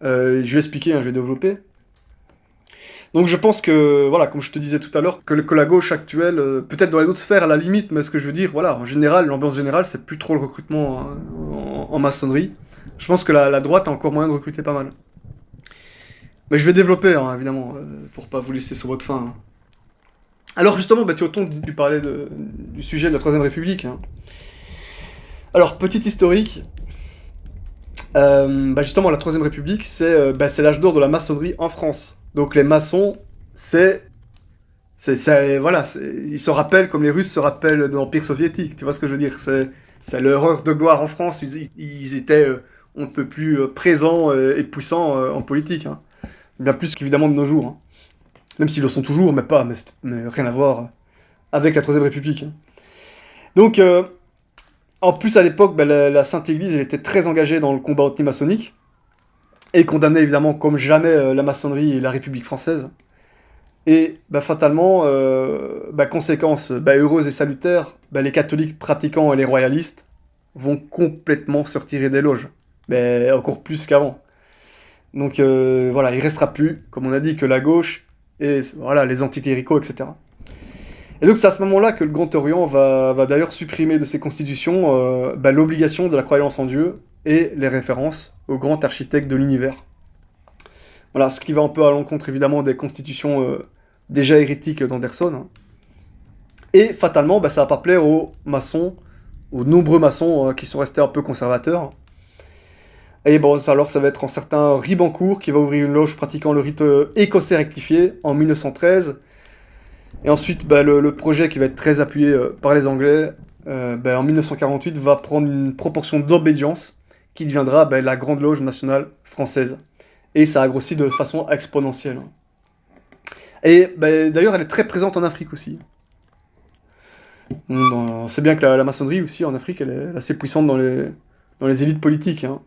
Je vais expliquer, hein, je vais développer. Donc je pense que, voilà, comme je te disais tout à l'heure, que la gauche actuelle, peut-être dans les autres sphères à la limite, mais ce que je veux dire, voilà, en général, l'ambiance générale, c'est plus trop le recrutement hein, en maçonnerie. Je pense que la droite a encore moyen de recruter pas mal. Mais je vais développer, hein, évidemment, pour pas vous laisser sur votre faim. Hein. Alors justement, bah, tu parlais du sujet de la Troisième République. Hein. Alors, petite historique. Bah, justement, la Troisième République, c'est l'âge d'or de la maçonnerie en France. Donc les maçons, voilà, ils se rappellent comme les Russes se rappellent de l'Empire soviétique. Tu vois ce que je veux dire? C'est leur heure de gloire en France. Ils étaient, on ne peut plus, présents et puissants en politique. Hein. Bien plus qu'évidemment de nos jours. Hein. Même s'ils le sont toujours, mais rien à voir avec la Troisième République. Hein. Donc, en plus à l'époque, bah, la Sainte Église elle était très engagée dans le combat anti-maçonnique et condamnait évidemment comme jamais la maçonnerie et la République française. Et bah, fatalement, conséquence heureuse et salutaire, les catholiques pratiquants et les royalistes vont complètement se retirer des loges, mais encore plus qu'avant. Donc voilà, il restera plus, comme on a dit, que la gauche et voilà, les anticléricaux, etc. Et donc c'est à ce moment-là que le Grand Orient va d'ailleurs supprimer de ses constitutions l'obligation de la croyance en Dieu et les références au grand architecte de l'univers. Voilà, ce qui va un peu à l'encontre évidemment des constitutions déjà hérétiques d'Anderson. Hein. Et fatalement, ça va pas plaire aux maçons, aux nombreux maçons qui sont restés un peu conservateurs. Et bon, alors ça va être un certain Ribancourt qui va ouvrir une loge pratiquant le rite écossais rectifié en 1913. Et ensuite, le projet qui va être très appuyé par les Anglais, en 1948, va prendre une proportion d'obédience qui deviendra la Grande Loge nationale française. Et ça a grossi de façon exponentielle. Et d'ailleurs, elle est très présente en Afrique aussi. C'est bien que la maçonnerie aussi en Afrique, elle est assez puissante dans les élites politiques. Hein.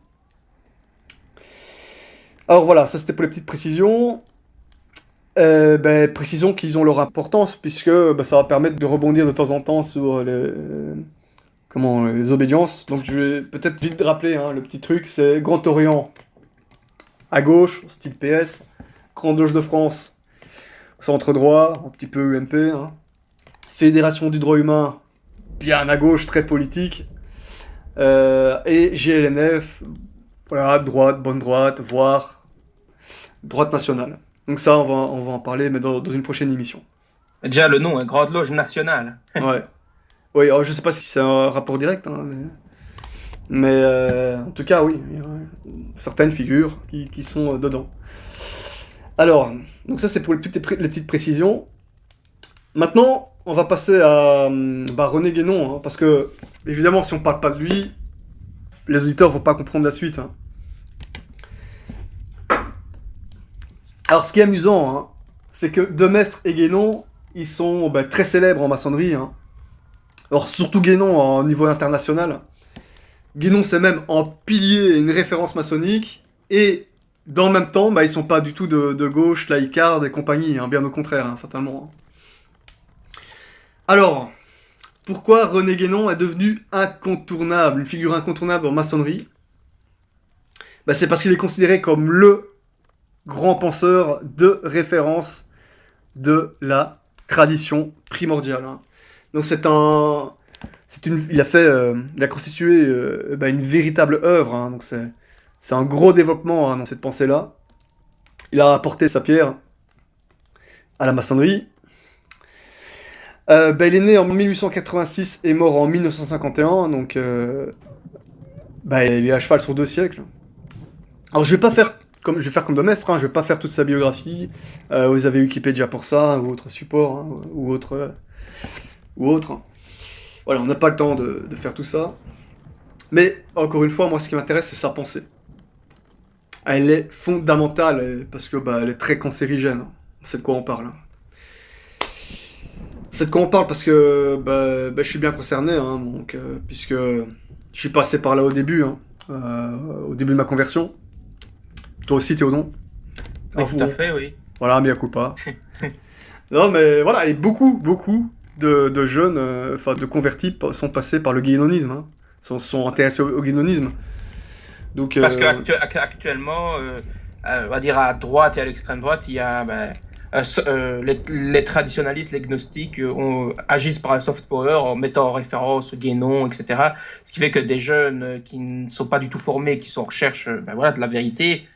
Alors voilà, ça c'était pour les petites précisions. Précisions qu'ils ont leur importance, puisque ça va permettre de rebondir de temps en temps sur les obédiences. Donc je vais peut-être vite rappeler hein, le petit truc, c'est Grand Orient à gauche, style PS, Grande Loge de France, centre droit, un petit peu UMP, hein. Fédération du droit humain, bien à gauche, très politique, et GLNF, voilà, droite, bonne droite, voire droite nationale. Donc ça, on va en parler, mais dans une prochaine émission. Déjà le nom, Grande Loge nationale. Ouais. Oui, alors je sais pas si c'est un rapport direct, hein, mais en tout cas, oui, il y a certaines figures qui sont dedans. Alors, donc ça c'est pour les petites précisions. Maintenant, on va passer à René Guénon, hein, parce que, évidemment, si on parle pas de lui, les auditeurs vont pas comprendre la suite. Hein. Alors, ce qui est amusant, hein, c'est que Demestre et Guénon, ils sont très célèbres en maçonnerie. Hein. Alors, surtout Guénon au niveau international. Guénon, c'est même en pilier une référence maçonnique, et dans le même temps, ils sont pas du tout de gauche, laïcarde et compagnie, hein, bien au contraire, hein, fatalement. Alors, pourquoi René Guénon est devenu incontournable, une figure incontournable en maçonnerie? C'est parce qu'il est considéré comme le grand penseur de référence de la tradition primordiale. Hein. Donc il a constitué une véritable œuvre. Hein. Donc c'est un gros développement hein, dans cette pensée-là. Il a apporté sa pierre à la maçonnerie. Il est né en 1886 et mort en 1951, donc il est à cheval sur 2 siècles. Alors je vais faire comme Demestre, hein, je vais pas faire toute sa biographie. Vous avez Wikipédia pour ça, ou autre support, hein, ou autre. Voilà, on n'a pas le temps de faire tout ça. Mais encore une fois, moi ce qui m'intéresse c'est sa pensée. Elle est fondamentale parce que elle est très cancérigène. C'est de quoi on parle. Hein. C'est de quoi on parle parce que je suis bien concerné, hein, donc, puisque je suis passé par là au début de ma conversion. Toi aussi, Théodon. Oui, tout à fait, oui. Voilà, mea culpa. Non, mais voilà, et beaucoup de jeunes, enfin de convertis, sont passés par le guénonisme, hein, sont intéressés au guénonisme. Donc, Parce qu'actuellement, on va dire à droite et à l'extrême droite, il y a les traditionalistes, les gnostiques, agissent par un soft power en mettant en référence Guénon, etc. Ce qui fait que des jeunes qui ne sont pas du tout formés, qui sont en recherche voilà, de la vérité,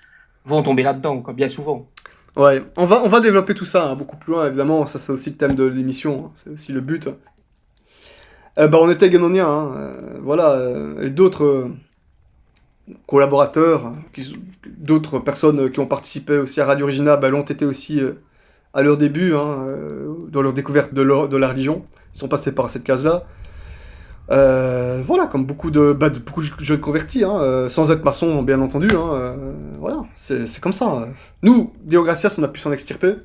vont tomber là-dedans, quoi, bien souvent. ouais, on va développer tout ça, hein, beaucoup plus loin, évidemment, ça c'est aussi le thème de l'émission, hein, c'est aussi le but. Bah, on était guénoniens, hein, voilà, et d'autres collaborateurs, d'autres personnes qui ont participé aussi à Radio Regina, bah, l'ont été aussi à leur début, hein, dans leur découverte de la religion. Ils sont passés par cette case-là. Voilà, comme beaucoup de jeunes convertis, hein, sans être maçon, bien entendu. Hein, voilà, c'est comme ça. Nous, Deo Gracias, on a pu s'en extirper.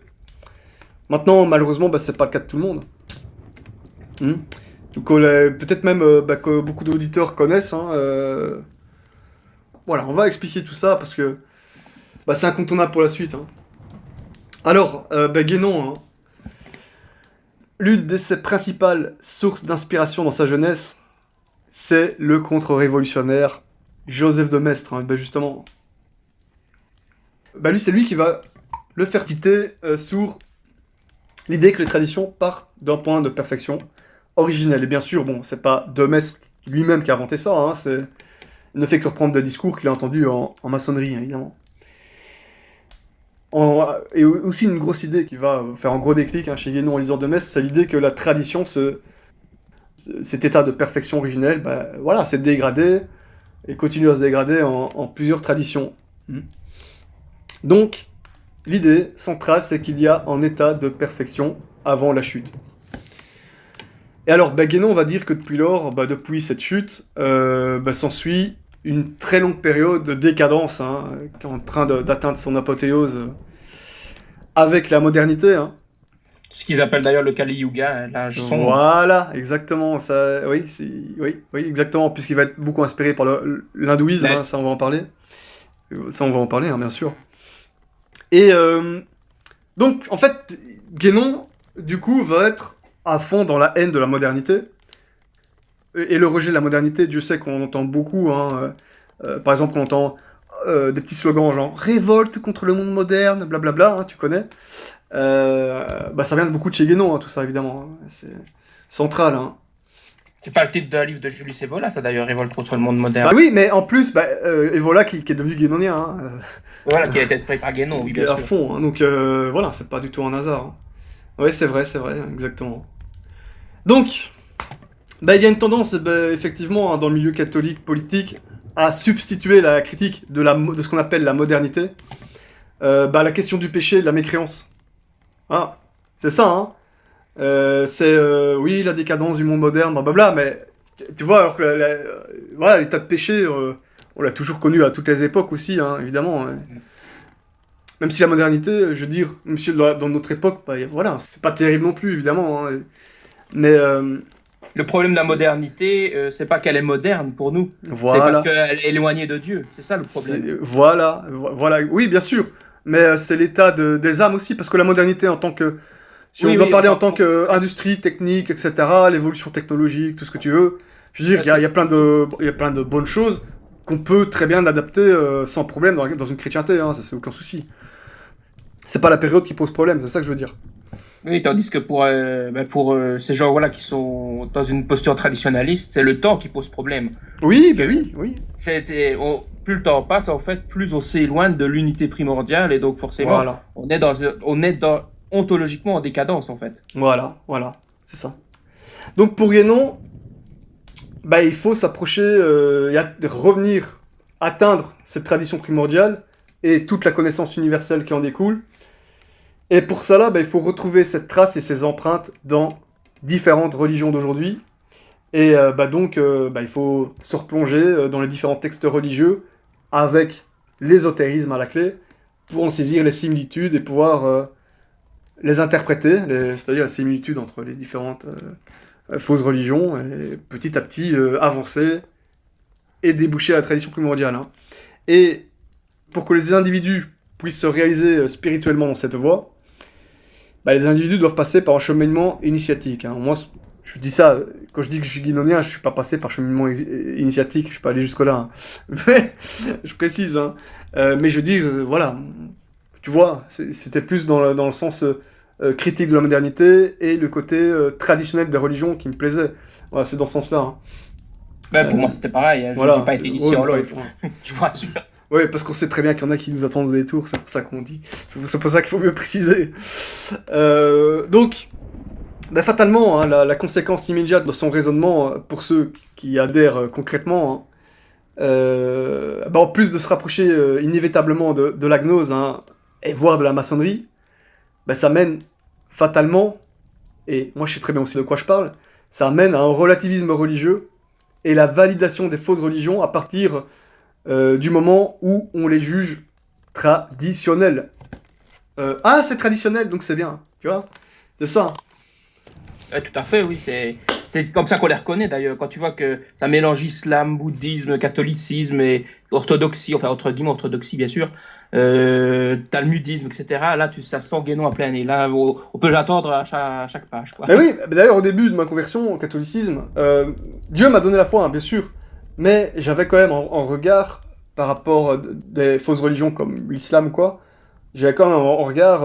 Maintenant, malheureusement, bah, c'est pas le cas de tout le monde. Hmm. Donc, peut-être même que beaucoup d'auditeurs connaissent. Hein, voilà, on va expliquer tout ça parce que bah, c'est incontournable pour la suite. Hein. Alors, Guénon, hein, l'une de ses principales sources d'inspiration dans sa jeunesse, c'est le contre-révolutionnaire Joseph de Maistre, hein, ben justement. Bah lui, c'est lui qui va le faire dicter sur l'idée que les traditions partent d'un point de perfection originel. Et bien sûr, bon, c'est pas de Maistre lui-même qui a inventé ça, hein, il ne fait que reprendre des discours qu'il a entendus en maçonnerie, hein, évidemment. Et aussi une grosse idée qui va faire un gros déclic hein, chez Guénon en lisant de Maistre, c'est l'idée que la tradition, cet état de perfection originelle, bah, voilà, c'est dégradé et continue à se dégrader en plusieurs traditions. Donc, l'idée centrale, c'est qu'il y a un état de perfection avant la chute. Et alors, Guénon va dire que depuis lors, depuis cette chute, s'ensuit une très longue période de décadence, hein, qui est en train d'atteindre son apothéose avec la modernité. Hein. Ce qu'ils appellent d'ailleurs le Kali Yuga, l'âge sombre. Voilà, exactement. Ça, oui, oui, exactement, puisqu'il va être beaucoup inspiré par l'hindouisme, hein, ça on va en parler. Ça on va en parler, hein, bien sûr. Et donc, en fait, Guénon, du coup, va être à fond dans la haine de la modernité. Et le rejet de la modernité, Dieu sait qu'on entend beaucoup. Hein, par exemple, on entend des petits slogans genre révolte contre le monde moderne, blablabla, hein, tu connais. Ça vient de beaucoup de chez Guénon, hein, tout ça, évidemment. Hein. C'est central. Hein. C'est pas le titre d'un livre de Julius Evola, ça d'ailleurs, révolte contre le monde moderne. Bah oui, mais en plus, Evola qui est devenu guénonien. Hein, voilà, qui a été inspiré par Guénon, oui, bien sûr. À fond, hein, donc voilà, c'est pas du tout un hasard. Hein. Oui, c'est vrai, exactement. Donc, il y a une tendance, effectivement, hein, dans le milieu catholique politique, à substituer la critique de ce qu'on appelle la modernité à la question du péché et de la mécréance. Ah, c'est ça, hein. Oui, la décadence du monde moderne, blablabla, mais tu vois, alors que voilà, l'état de péché, on l'a toujours connu à toutes les époques aussi, hein, évidemment. Hein. Même si la modernité, je veux dire, monsieur, dans notre époque, voilà, c'est pas terrible non plus, évidemment. Hein, mais le problème de la modernité, c'est pas qu'elle est moderne pour nous, voilà. C'est parce qu'elle est éloignée de Dieu, c'est ça le problème. Voilà, oui, bien sûr, mais c'est l'état des âmes aussi, parce que la modernité en tant que... Si on doit parler en tant qu'industrie, technique, etc., l'évolution technologique, tout ce que tu veux, je veux dire, il y a plein de bonnes choses qu'on peut très bien adapter sans problème dans une chrétienté, hein, ça c'est aucun souci. C'est pas la période qui pose problème, c'est ça que je veux dire. Oui, tandis que pour ces gens voilà, qui sont dans une posture traditionnaliste, c'est le temps qui pose problème. Oui, oui. Plus le temps passe, en fait, plus on s'éloigne de l'unité primordiale, et donc forcément, voilà. on est ontologiquement en décadence, en fait. Voilà, c'est ça. Donc pour Guénon, il faut s'approcher, revenir, atteindre cette tradition primordiale et toute la connaissance universelle qui en découle. Et pour cela, il faut retrouver cette trace et ces empreintes dans différentes religions d'aujourd'hui. Et il faut se replonger dans les différents textes religieux avec l'ésotérisme à la clé pour en saisir les similitudes et pouvoir les interpréter, c'est-à-dire la similitude entre les différentes fausses religions, et petit à petit avancer et déboucher à la tradition primordiale. Hein. Et pour que les individus puissent se réaliser spirituellement dans cette voie, bah, les individus doivent passer par un cheminement initiatique. Hein. Moi, je dis ça, quand je dis que je suis guénonien, je suis pas passé par cheminement initiatique, je suis pas allé jusque-là. Hein. Mais, je précise, hein. Mais je veux dire, voilà, tu vois, c'était plus dans le sens critique de la modernité et le côté traditionnel des religions qui me plaisait. Voilà, c'est dans ce sens-là. Hein. Ben, pour moi, c'était pareil. Hein. Je Voilà, n'ai pas été initié en ouais, l'autre. Je vous rassure. Oui, parce qu'on sait très bien qu'il y en a qui nous attendent au détour, c'est pour ça qu'on dit. C'est pour ça qu'il faut mieux préciser. Donc, bah, fatalement, hein, la conséquence immédiate de son raisonnement, pour ceux qui adhèrent concrètement, hein, bah, en plus de se rapprocher inévitablement de la gnose, hein, et voire de la maçonnerie, bah, ça mène fatalement, et moi je sais très bien aussi de quoi je parle, ça mène à un relativisme religieux et la validation des fausses religions à partir du moment où on les juge traditionnelles. Ah, c'est traditionnel, donc c'est bien, tu vois. C'est ça. Tout à fait, oui. C'est comme ça qu'on les reconnaît d'ailleurs. Quand tu vois que ça mélange islam, bouddhisme, catholicisme et orthodoxie, enfin entre guillemets orthodoxie bien sûr, talmudisme, etc. Là, ça sent Guénon à plein nez. Là, on peut l'attendre à chaque page. Quoi. Mais oui, d'ailleurs au début de ma conversion au catholicisme, Dieu m'a donné la foi, hein, bien sûr, mais j'avais quand même en regard par rapport à des fausses religions comme l'islam, quoi. J'avais quand même en regard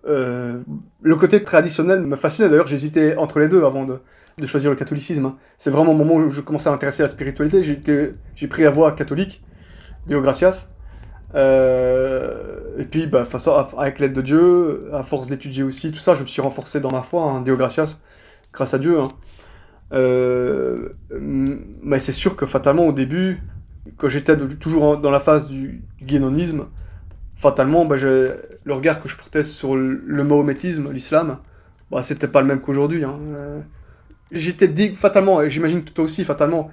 le côté traditionnel me fascinait. D'ailleurs, j'hésitais entre les deux avant de choisir le catholicisme. Hein. C'est vraiment au moment où je commençais à m'intéresser à la spiritualité. J'ai pris la voie catholique, Deo Gracias. Et puis, bah, avec l'aide de Dieu, à force d'étudier aussi, tout ça, je me suis renforcé dans ma foi, hein, Deo Gracias, grâce à Dieu. Hein. Mais c'est sûr que fatalement, au début, quand j'étais toujours dans la phase du guénonisme, fatalement, bah, le regard que je portais sur le mahométisme, l'islam, bah, c'était pas le même qu'aujourd'hui. Hein. Fatalement, et j'imagine que toi aussi, fatalement,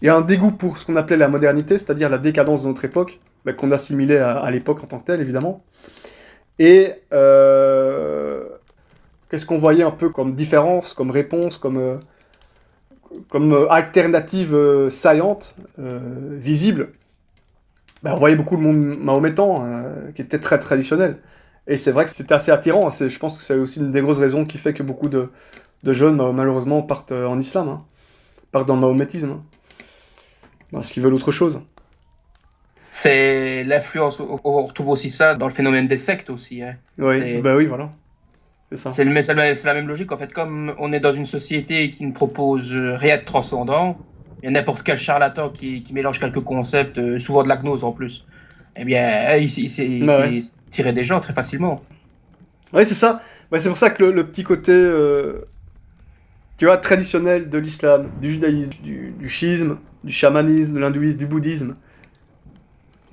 il y a un dégoût pour ce qu'on appelait la modernité, c'est-à-dire la décadence de notre époque, bah, qu'on assimilait à l'époque en tant que telle, évidemment. Et qu'est-ce qu'on voyait un peu comme différence, comme réponse, comme alternative saillante, visible. Ben, on voyait beaucoup le monde mahométan, qui était très traditionnel. Et c'est vrai que c'était assez attirant. Je pense que c'est aussi une des grosses raisons qui fait que beaucoup de jeunes, malheureusement, partent en islam, hein, partent dans le mahométisme. Hein, parce qu'ils veulent autre chose. C'est l'influence, on retrouve aussi ça dans le phénomène des sectes aussi. Hein. Oui, bah oui, voilà. C'est ça. C'est la même logique, en fait. Comme on est dans une société qui ne propose rien de transcendant, il y a n'importe quel charlatan qui mélange quelques concepts, souvent de la gnose en plus. Eh bien, il s'est tiré des gens très facilement. Oui, c'est ça. Ouais, c'est pour ça que le petit côté, tu vois, traditionnel de l'islam, du judaïsme, du schisme, du chamanisme, de l'hindouisme, du bouddhisme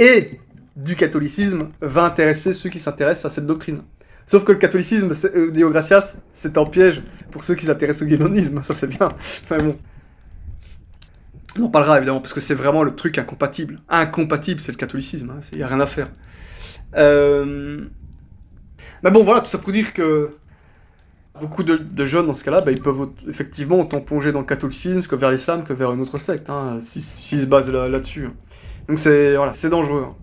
et du catholicisme va intéresser ceux qui s'intéressent à cette doctrine. Sauf que le catholicisme, Deo Gracias, c'est un piège pour ceux qui s'intéressent au guénonisme, ça c'est bien. Enfin bon. On en parlera évidemment, parce que c'est vraiment le truc incompatible. Incompatible, c'est le catholicisme, il n'y a rien à faire. Mais bon, voilà, tout ça pour dire que beaucoup de jeunes, dans ce cas-là, bah, ils peuvent effectivement autant plonger dans le catholicisme que vers l'islam, que vers une autre secte, hein, s'ils se basent là-dessus. Donc c'est dangereux. Hein.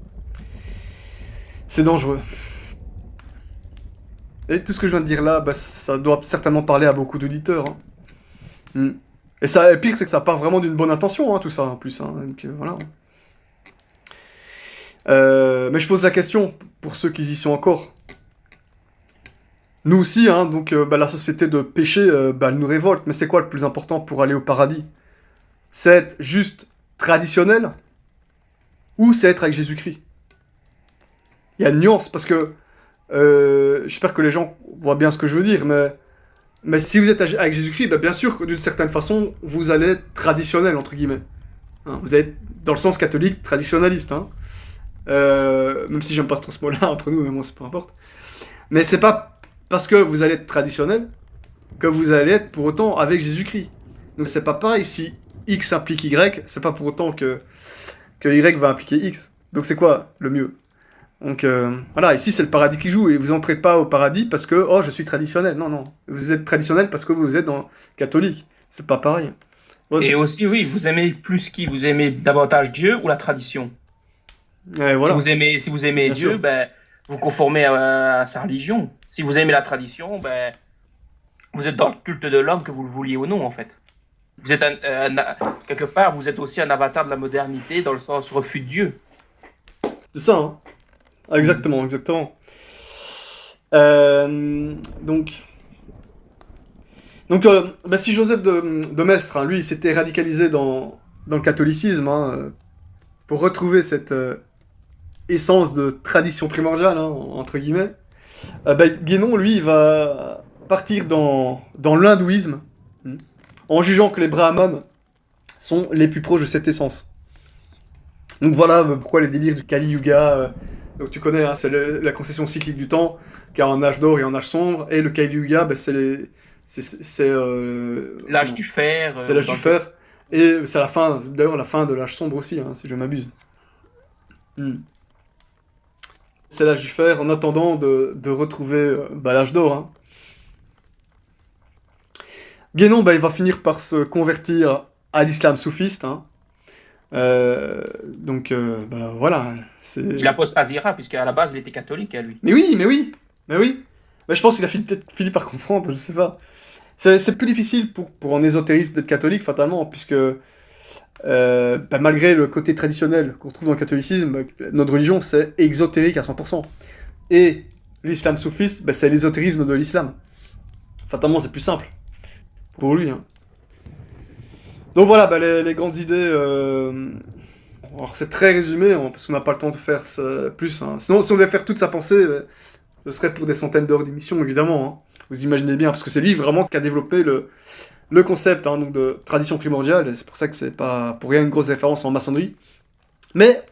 C'est dangereux. Et tout ce que je viens de dire là, bah, ça doit certainement parler à beaucoup d'auditeurs. Hein. Et le pire, c'est que ça part vraiment d'une bonne intention, hein, tout ça, en plus. Hein, donc, voilà. Mais je pose la question, pour ceux qui y sont encore. Nous aussi, hein, donc bah, la société de péché, bah, elle nous révolte. Mais c'est quoi le plus important pour aller au paradis? C'est être juste traditionnel ou c'est être avec Jésus-Christ? Il y a une nuance, parce que j'espère que les gens voient bien ce que je veux dire, mais si vous êtes avec Jésus-Christ, bah bien sûr que d'une certaine façon, vous allez être traditionnel, entre guillemets. Hein, vous êtes dans le sens catholique, traditionnaliste. Hein. Même si j'aime pas trop ce mot-là entre nous, mais moi, c'est peu importe. Mais c'est pas parce que vous allez être traditionnel que vous allez être pour autant avec Jésus-Christ. Donc c'est pas pareil, si X implique Y, c'est pas pour autant que Y va impliquer X. Donc c'est quoi le mieux? Donc voilà, ici c'est le paradis qui joue, et vous entrez pas au paradis parce que, oh, je suis traditionnel. Non, non, vous êtes traditionnel parce que vous êtes dans catholique. C'est pas pareil. Et aussi, oui, vous aimez plus qui? Vous aimez davantage Dieu ou la tradition? Voilà. Si vous aimez Dieu, ben, vous conformez à sa religion. Si vous aimez la tradition, ben, vous êtes dans le culte de l'homme, que vous le vouliez ou non, en fait. Vous êtes quelque part, vous êtes aussi un avatar de la modernité dans le sens refus de Dieu. C'est ça, hein. Exactement, exactement. Donc, bah, si Joseph de Maistre, hein, lui, il s'était radicalisé dans le catholicisme, hein, pour retrouver cette essence de tradition primordiale, hein, entre guillemets, bah, Guénon, lui, il va partir dans l'hindouisme, en jugeant que les brahmanes sont les plus proches de cette essence. Donc voilà pourquoi les délires du Kali Yuga. Donc tu connais, hein, c'est la concession cyclique du temps, qui a un âge d'or et un âge sombre, et le Kali Yuga, bah, c'est l'âge du fer. C'est l'âge du fer, et c'est la fin de l'âge sombre aussi, hein, si je m'abuse. C'est l'âge du fer, en attendant de retrouver bah, l'âge d'or. Hein. Guénon, bah, il va finir par se convertir à l'islam soufiste. Hein. Donc, bah, voilà. Il apostasira, puisqu'à la base, il était catholique, à lui. Mais oui. Bah, je pense qu'il a peut-être fini par comprendre, je sais pas. C'est plus difficile pour un ésotériste d'être catholique, fatalement, puisque bah, malgré le côté traditionnel qu'on trouve dans le catholicisme, notre religion, c'est exotérique à 100%. Et l'islam soufiste, bah, c'est l'ésotérisme de l'islam. Fatalement, c'est plus simple. Pour lui, hein. Donc voilà, bah, les grandes idées. Alors c'est très résumé, hein, parce qu'on n'a pas le temps de faire ça plus. Hein. Sinon, si on devait faire toute sa pensée, ce serait pour des centaines d'heures d'émission, évidemment. Hein. Vous imaginez bien, parce que c'est lui vraiment qui a développé le concept, hein, donc de tradition primordiale. Et c'est pour ça que c'est pas pour rien une grosse référence en maçonnerie. Mais,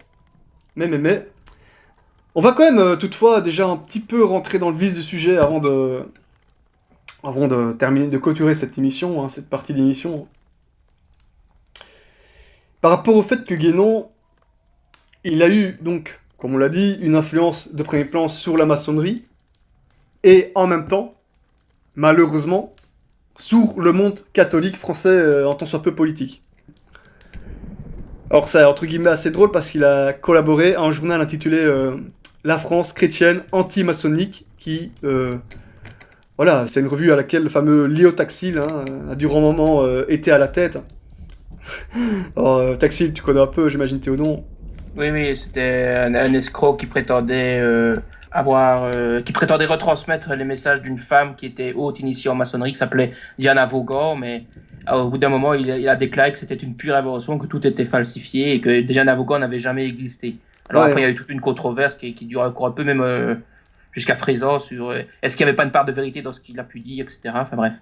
on va quand même toutefois déjà un petit peu rentrer dans le vif du sujet avant de terminer, de clôturer cette émission, hein, cette partie d'émission. Par rapport au fait que Guénon, il a eu, donc, comme on l'a dit, une influence de premier plan sur la maçonnerie, et en même temps, malheureusement, sur le monde catholique français en tant soit peu politique. Alors c'est entre guillemets assez drôle parce qu'il a collaboré à un journal intitulé La France chrétienne anti-maçonnique, qui... voilà, c'est une revue à laquelle le fameux Léo Taxil a durant un moment été à la tête. Alors, Taxil, tu connais un peu, j'imagine, Théodon. Oui, c'était un escroc qui prétendait qui prétendait retransmettre les messages d'une femme qui était haute initiée en maçonnerie, qui s'appelait Diana Vaughan, mais au bout d'un moment, il a déclaré que c'était une pure invention, que tout était falsifié et que Diana Vaughan n'avait jamais existé. Alors après, il y a eu toute une controverse qui dure encore un peu, même jusqu'à présent, sur est-ce qu'il n'y avait pas une part de vérité dans ce qu'il a pu dire, etc. Enfin bref.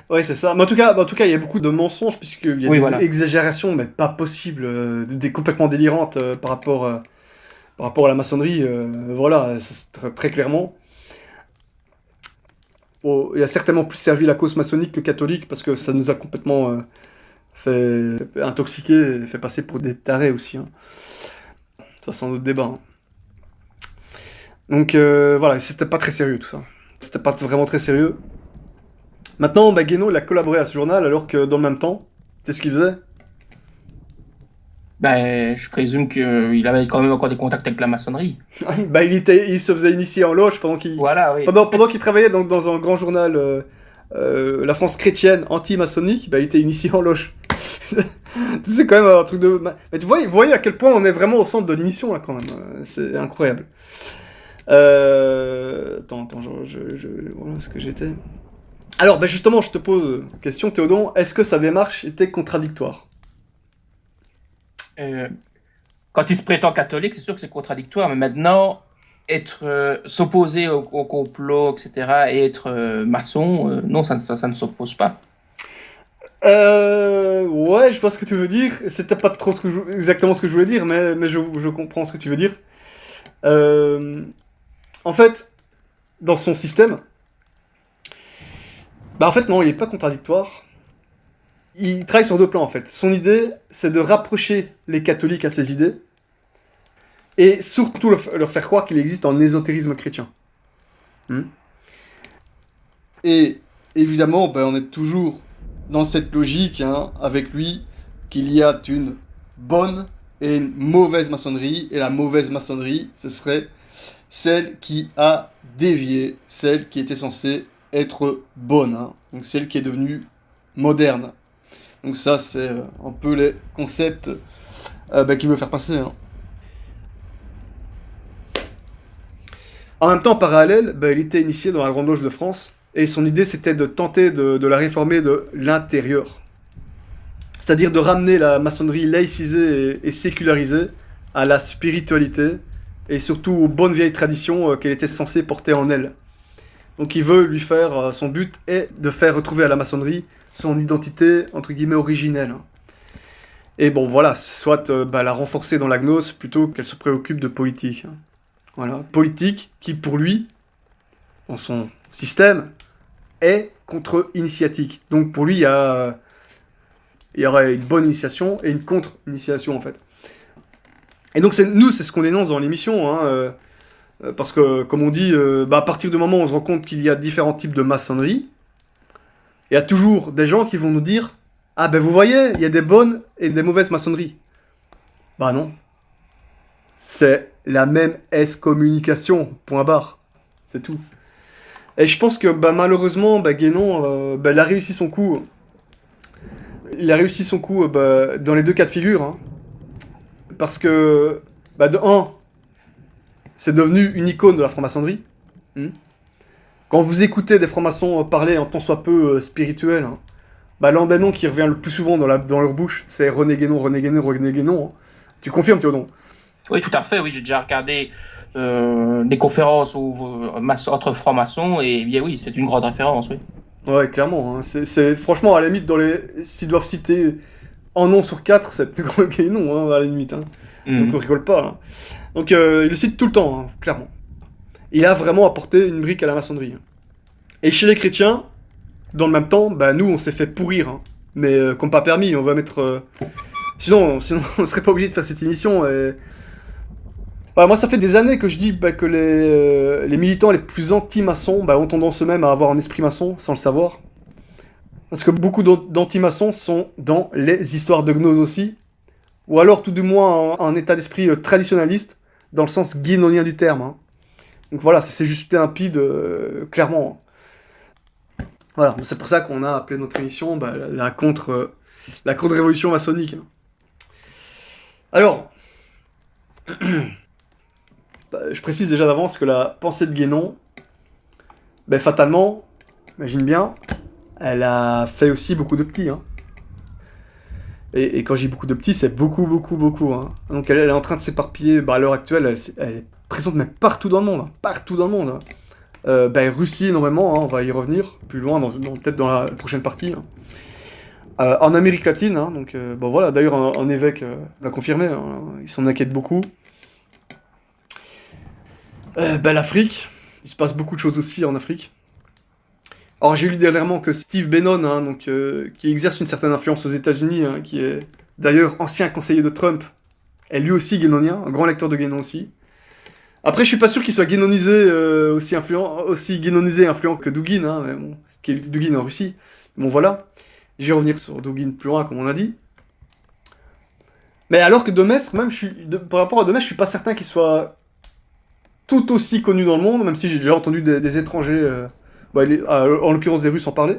Ouais, c'est ça. Mais en tout cas, il y a beaucoup de mensonges, puisqu'il y a des exagérations, mais pas possibles, complètement délirantes par rapport à la maçonnerie. Voilà, très clairement. Bon, il a certainement plus servi la cause maçonnique que catholique, parce que ça nous a complètement fait intoxiquer et fait passer pour des tarés aussi. Hein. Ça, c'est un autre débat. Hein. Donc voilà, c'était pas très sérieux tout ça. C'était pas vraiment très sérieux. Maintenant, bah, Guénon, il a collaboré à ce journal, alors que dans le même temps, c'est ce qu'il faisait. Ben, je présume qu'il avait quand même encore des contacts avec la maçonnerie. Bah, il se faisait initier en loge pendant qu'il travaillait dans un grand journal, La France chrétienne anti-maçonnique, bah, il était initié en loge. C'est quand même un truc de... Mais vous voyez à quel point on est vraiment au centre de l'émission, là, quand même. C'est incroyable. Attends, voilà ce que j'étais... Alors, ben justement, je te pose une question, Théodon. Est-ce que sa démarche était contradictoire ? Quand il se prétend catholique, c'est sûr que c'est contradictoire, mais maintenant, s'opposer au complot, etc., et être maçon, non, ça ne s'oppose pas. Ouais, je vois ce que tu veux dire. C'était pas trop exactement ce que je voulais dire, mais je comprends ce que tu veux dire. En fait, dans son système... Bah en fait non, il est pas contradictoire. Il travaille sur deux plans en fait. Son idée, c'est de rapprocher les catholiques à ses idées et surtout leur faire croire qu'il existe un ésotérisme chrétien. Et évidemment, bah, on est toujours dans cette logique hein, avec lui qu'il y a une bonne et une mauvaise maçonnerie, et la mauvaise maçonnerie, ce serait celle qui a dévié, celle qui était censée être bonne, hein. Donc celle qui est devenue moderne. Donc ça, c'est un peu les concepts qu'il veut faire passer, hein. En même temps, en parallèle, il était initié dans la Grande Loge de France, et son idée c'était de tenter de la réformer de l'intérieur. C'est-à-dire de ramener la maçonnerie laïcisée et sécularisée à la spiritualité, et surtout aux bonnes vieilles traditions qu'elle était censée porter en elle. Donc il veut lui faire, son but est de faire retrouver à la maçonnerie son identité, entre guillemets, originelle. Et bon voilà, soit la renforcer dans la gnose, plutôt qu'elle se préoccupe de politique. Voilà, politique qui pour lui, dans son système, est contre-initiatique. Donc pour lui, il y aurait une bonne initiation et une contre-initiation en fait. Et donc c'est ce qu'on dénonce dans l'émission, hein, parce que comme on dit, à partir du moment où on se rend compte qu'il y a différents types de maçonnerie, il y a toujours des gens qui vont nous dire « Ah ben vous voyez, il y a des bonnes et des mauvaises maçonneries. » Bah non. C'est la même excommunication, point barre. C'est tout. Et je pense que malheureusement, Guénon, il a réussi son coup. Il a réussi son coup dans les deux cas de figure. Hein. Parce que, de un, c'est devenu une icône de la franc-maçonnerie. Quand vous écoutez des francs-maçons parler en tant soit peu spirituel, hein, l'un des noms qui revient le plus souvent dans leur bouche, c'est René Guénon, René Guénon, René Guénon. Hein. Tu confirmes, Théodon? Oui, tout à fait. Oui, j'ai déjà regardé des conférences entre francs-maçons et bien oui, c'est une grande référence, oui. Ouais, clairement. Hein. C'est franchement à la limite s'ils doivent citer un nom sur 4, c'est Guénon, hein, à la limite. Hein. Donc on rigole pas. Hein. Donc il le cite tout le temps, hein, clairement. Il a vraiment apporté une brique à la maçonnerie. Hein. Et chez les chrétiens, dans le même temps, nous on s'est fait pourrir, hein. Mais comme pas permis, on va mettre. Sinon on serait pas obligé de faire cette émission. Et... moi ça fait des années que je dis que les militants les plus anti-maçons ont tendance eux-mêmes à avoir un esprit maçon sans le savoir. Parce que beaucoup d'anti-maçons sont dans les histoires de gnose aussi. Ou alors tout du moins un état d'esprit traditionnaliste, dans le sens guénonien du terme. Hein. Donc voilà, c'est juste limpide, clairement. Voilà, c'est pour ça qu'on a appelé notre émission la contre-révolution maçonnique. Hein. Alors, je précise déjà d'avance que la pensée de Guénon, fatalement, imagine bien, elle a fait aussi beaucoup de petits. Hein. Et quand j'ai beaucoup de petits, c'est beaucoup, beaucoup, beaucoup. Hein. Donc elle est en train de s'éparpiller. À l'heure actuelle, elle est présente même partout dans le monde. Hein. Partout dans le monde. Hein. Russie énormément, hein, on va y revenir plus loin, peut-être dans la prochaine partie. Hein. En Amérique latine, hein, donc voilà, d'ailleurs un évêque l'a confirmé, hein, il s'en inquiète beaucoup. L'Afrique, il se passe beaucoup de choses aussi en Afrique. Alors j'ai lu dernièrement que Steve Bannon, hein, qui exerce une certaine influence aux États-Unis, hein, qui est d'ailleurs ancien conseiller de Trump, est lui aussi guénonien, un grand lecteur de Guénon aussi. Après, je suis pas sûr qu'il soit guénonisé aussi guénonisé et influent que Dugin, hein, mais bon, qui est Dugin en Russie. Bon voilà, je vais revenir sur Dugin plus loin, comme on a dit. Mais alors que Demestre, par rapport à Demestre, je suis pas certain qu'il soit tout aussi connu dans le monde, même si j'ai déjà entendu des étrangers, en l'occurrence des Russes, en parler.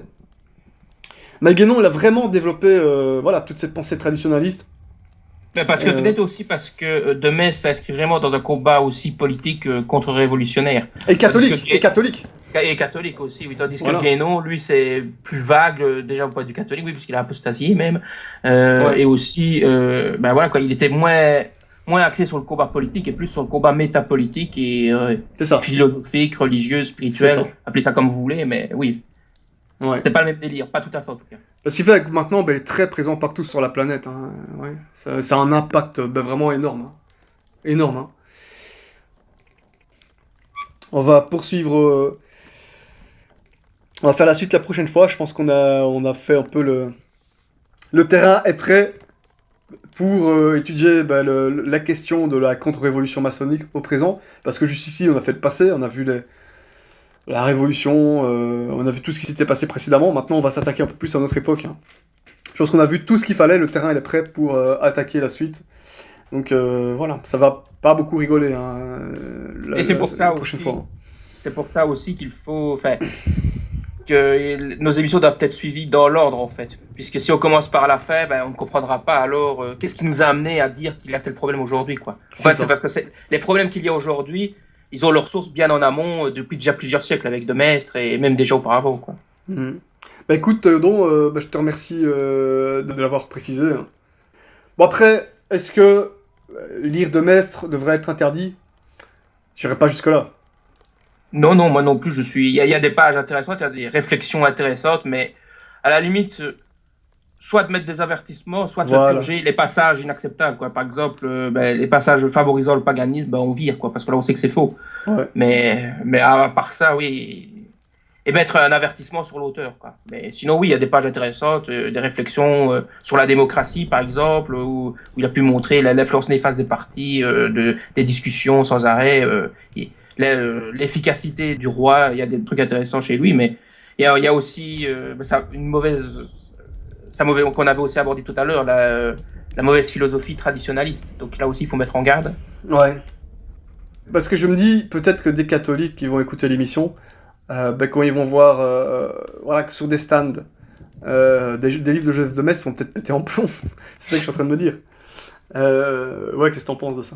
Mais Guénon, il a vraiment développé toute cette pensée traditionnaliste. Parce que peut-être aussi parce que Demestre s'inscrit vraiment dans un combat aussi politique contre-révolutionnaire. Et catholique. Et catholique aussi, oui. Tandis que Guénon, lui, c'est plus vague, déjà au point du catholique, oui, puisqu'il a apostasié même. Et aussi, il était moins axé sur le combat politique et plus sur le combat métapolitique et philosophique, religieux, spirituel, appelez ça comme vous voulez, mais oui. Ouais. C'était pas le même délire, pas tout à fait en tout cas. Ce qui fait que maintenant, il est très présent partout sur la planète. Hein. Ouais. Ça a un impact vraiment énorme. Hein. Énorme. Hein. On va poursuivre. On va faire la suite la prochaine fois. Je pense qu'on a fait un peu le terrain est prêt pour étudier la question de la contre-révolution maçonnique au présent. Parce que juste ici, on a fait le passé, on a vu la révolution, on a vu tout ce qui s'était passé précédemment. Maintenant, on va s'attaquer un peu plus à notre époque. Hein. Je pense qu'on a vu tout ce qu'il fallait, le terrain il est prêt pour attaquer la suite. Donc voilà, ça va pas beaucoup rigoler. Hein. Et c'est pour ça prochaine aussi, fois. c'est pour ça aussi qu'il faut, enfin, que nos émissions doivent être suivies dans l'ordre en fait. Puisque si on commence par la fin, ben, on ne comprendra pas alors qu'est-ce qui nous a amené à dire qu'il y a tel problème aujourd'hui, quoi. En fait, c'est parce que les problèmes qu'il y a aujourd'hui, ils ont leur source bien en amont depuis déjà plusieurs siècles avec Demestre et même déjà auparavant, quoi. Bah écoute, Théodon, je te remercie de l'avoir précisé, hein. Bon après, est-ce que lire de Maistre devrait être interdit? J'irai pas jusque-là. Non, non, moi non plus, il y a des pages intéressantes, il y a des réflexions intéressantes, mais à la limite, soit de mettre des avertissements, soit de Voilà. purger les passages inacceptables, quoi. Par exemple, ben, les passages favorisant le paganisme, ben, on vire, quoi, parce que là, on sait que c'est faux. Ouais. Mais à part ça, oui. Et mettre un avertissement sur l'auteur, quoi. Mais sinon, oui, il y a des pages intéressantes, des réflexions sur la démocratie, par exemple, où il a pu montrer l'influence néfaste des partis, des discussions sans arrêt, l'efficacité du roi. Il y a des trucs intéressants chez lui, mais il y a aussi une mauvaise, qu'on avait aussi abordé tout à l'heure, la mauvaise philosophie traditionnaliste. Donc là aussi, il faut mettre en garde. Ouais. Parce que je me dis, peut-être que des catholiques qui vont écouter l'émission, bah, quand ils vont voir voilà, que sur des stands, des livres de Joseph de Metz vont peut-être péter en plomb. C'est ça que je suis en train de me dire. Ouais, qu'est-ce que t'en penses de ça?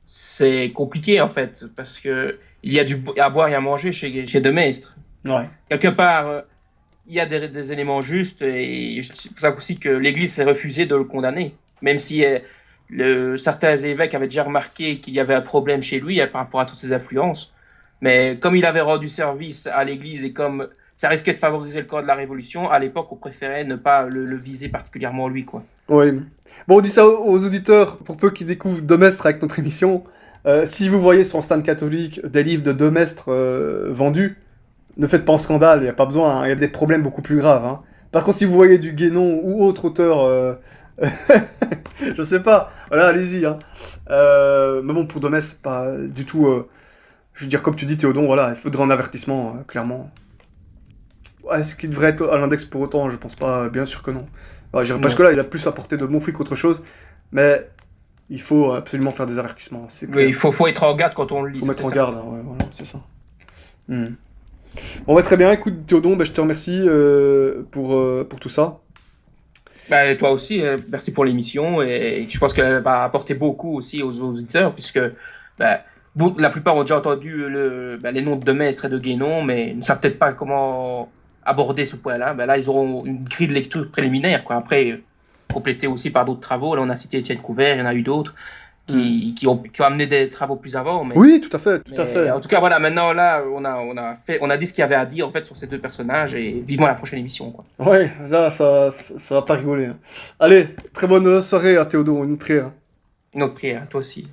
C'est compliqué, en fait, parce que il y a à boire et à manger chez Demestre. Ouais. Quelque part, il y a des éléments justes, et c'est pour ça aussi que l'Église s'est refusée de le condamner. Même si certains évêques avaient déjà remarqué qu'il y avait un problème chez lui par rapport à toutes ses influences. Mais comme il avait rendu service à l'Église et comme ça risquait de favoriser le camp de la Révolution, à l'époque, on préférait ne pas le viser particulièrement lui, quoi. Oui. Bon, on dit ça aux auditeurs, pour peu qu'ils découvrent Demestre avec notre émission. Si vous voyez sur un stand catholique des livres de Demestre vendus, ne faites pas un scandale, il n'y a pas besoin, hein, il y a des problèmes beaucoup plus graves, hein. Par contre, si vous voyez du Guénon ou autre auteur, je sais pas, voilà, allez-y, hein. Mais bon, pour Demestre, c'est pas du tout... je veux dire, comme tu dis, Théodon, voilà, il faudrait un avertissement, clairement. Est-ce qu'il devrait être à l'index pour autant? Je pense pas, bien sûr que non. Parce que là, il a plus apporté de bon fric qu'autre chose, mais il faut absolument faire des avertissements, c'est clair. Oui, il faut être en garde quand on le lit. Il faut mettre en garde, hein, ouais, voilà, c'est ça. Bon, bah, très bien, écoute Théodon, bah, je te remercie pour tout ça. Bah, toi aussi, merci pour l'émission et je pense qu'elle va apporter beaucoup aussi aux auditeurs puisque bah, la plupart ont déjà entendu les noms de Maistre et de Guénon, mais ne savent peut-être pas comment aborder ce point-là. Bah, là, ils auront une grille de lecture préliminaire, quoi. Après, complétée aussi par d'autres travaux. Là, on a cité Étienne Couvert, il y en a eu d'autres qui ont amené des travaux plus avant. Mais, oui, tout à fait, tout à fait. En tout cas, voilà, maintenant, là, on a dit ce qu'il y avait à dire en fait sur ces deux personnages et vivement la prochaine émission, quoi. Ouais, là, ça va pas rigoler, hein. Allez, très bonne soirée à Théodon, une prière. Une autre prière, toi aussi.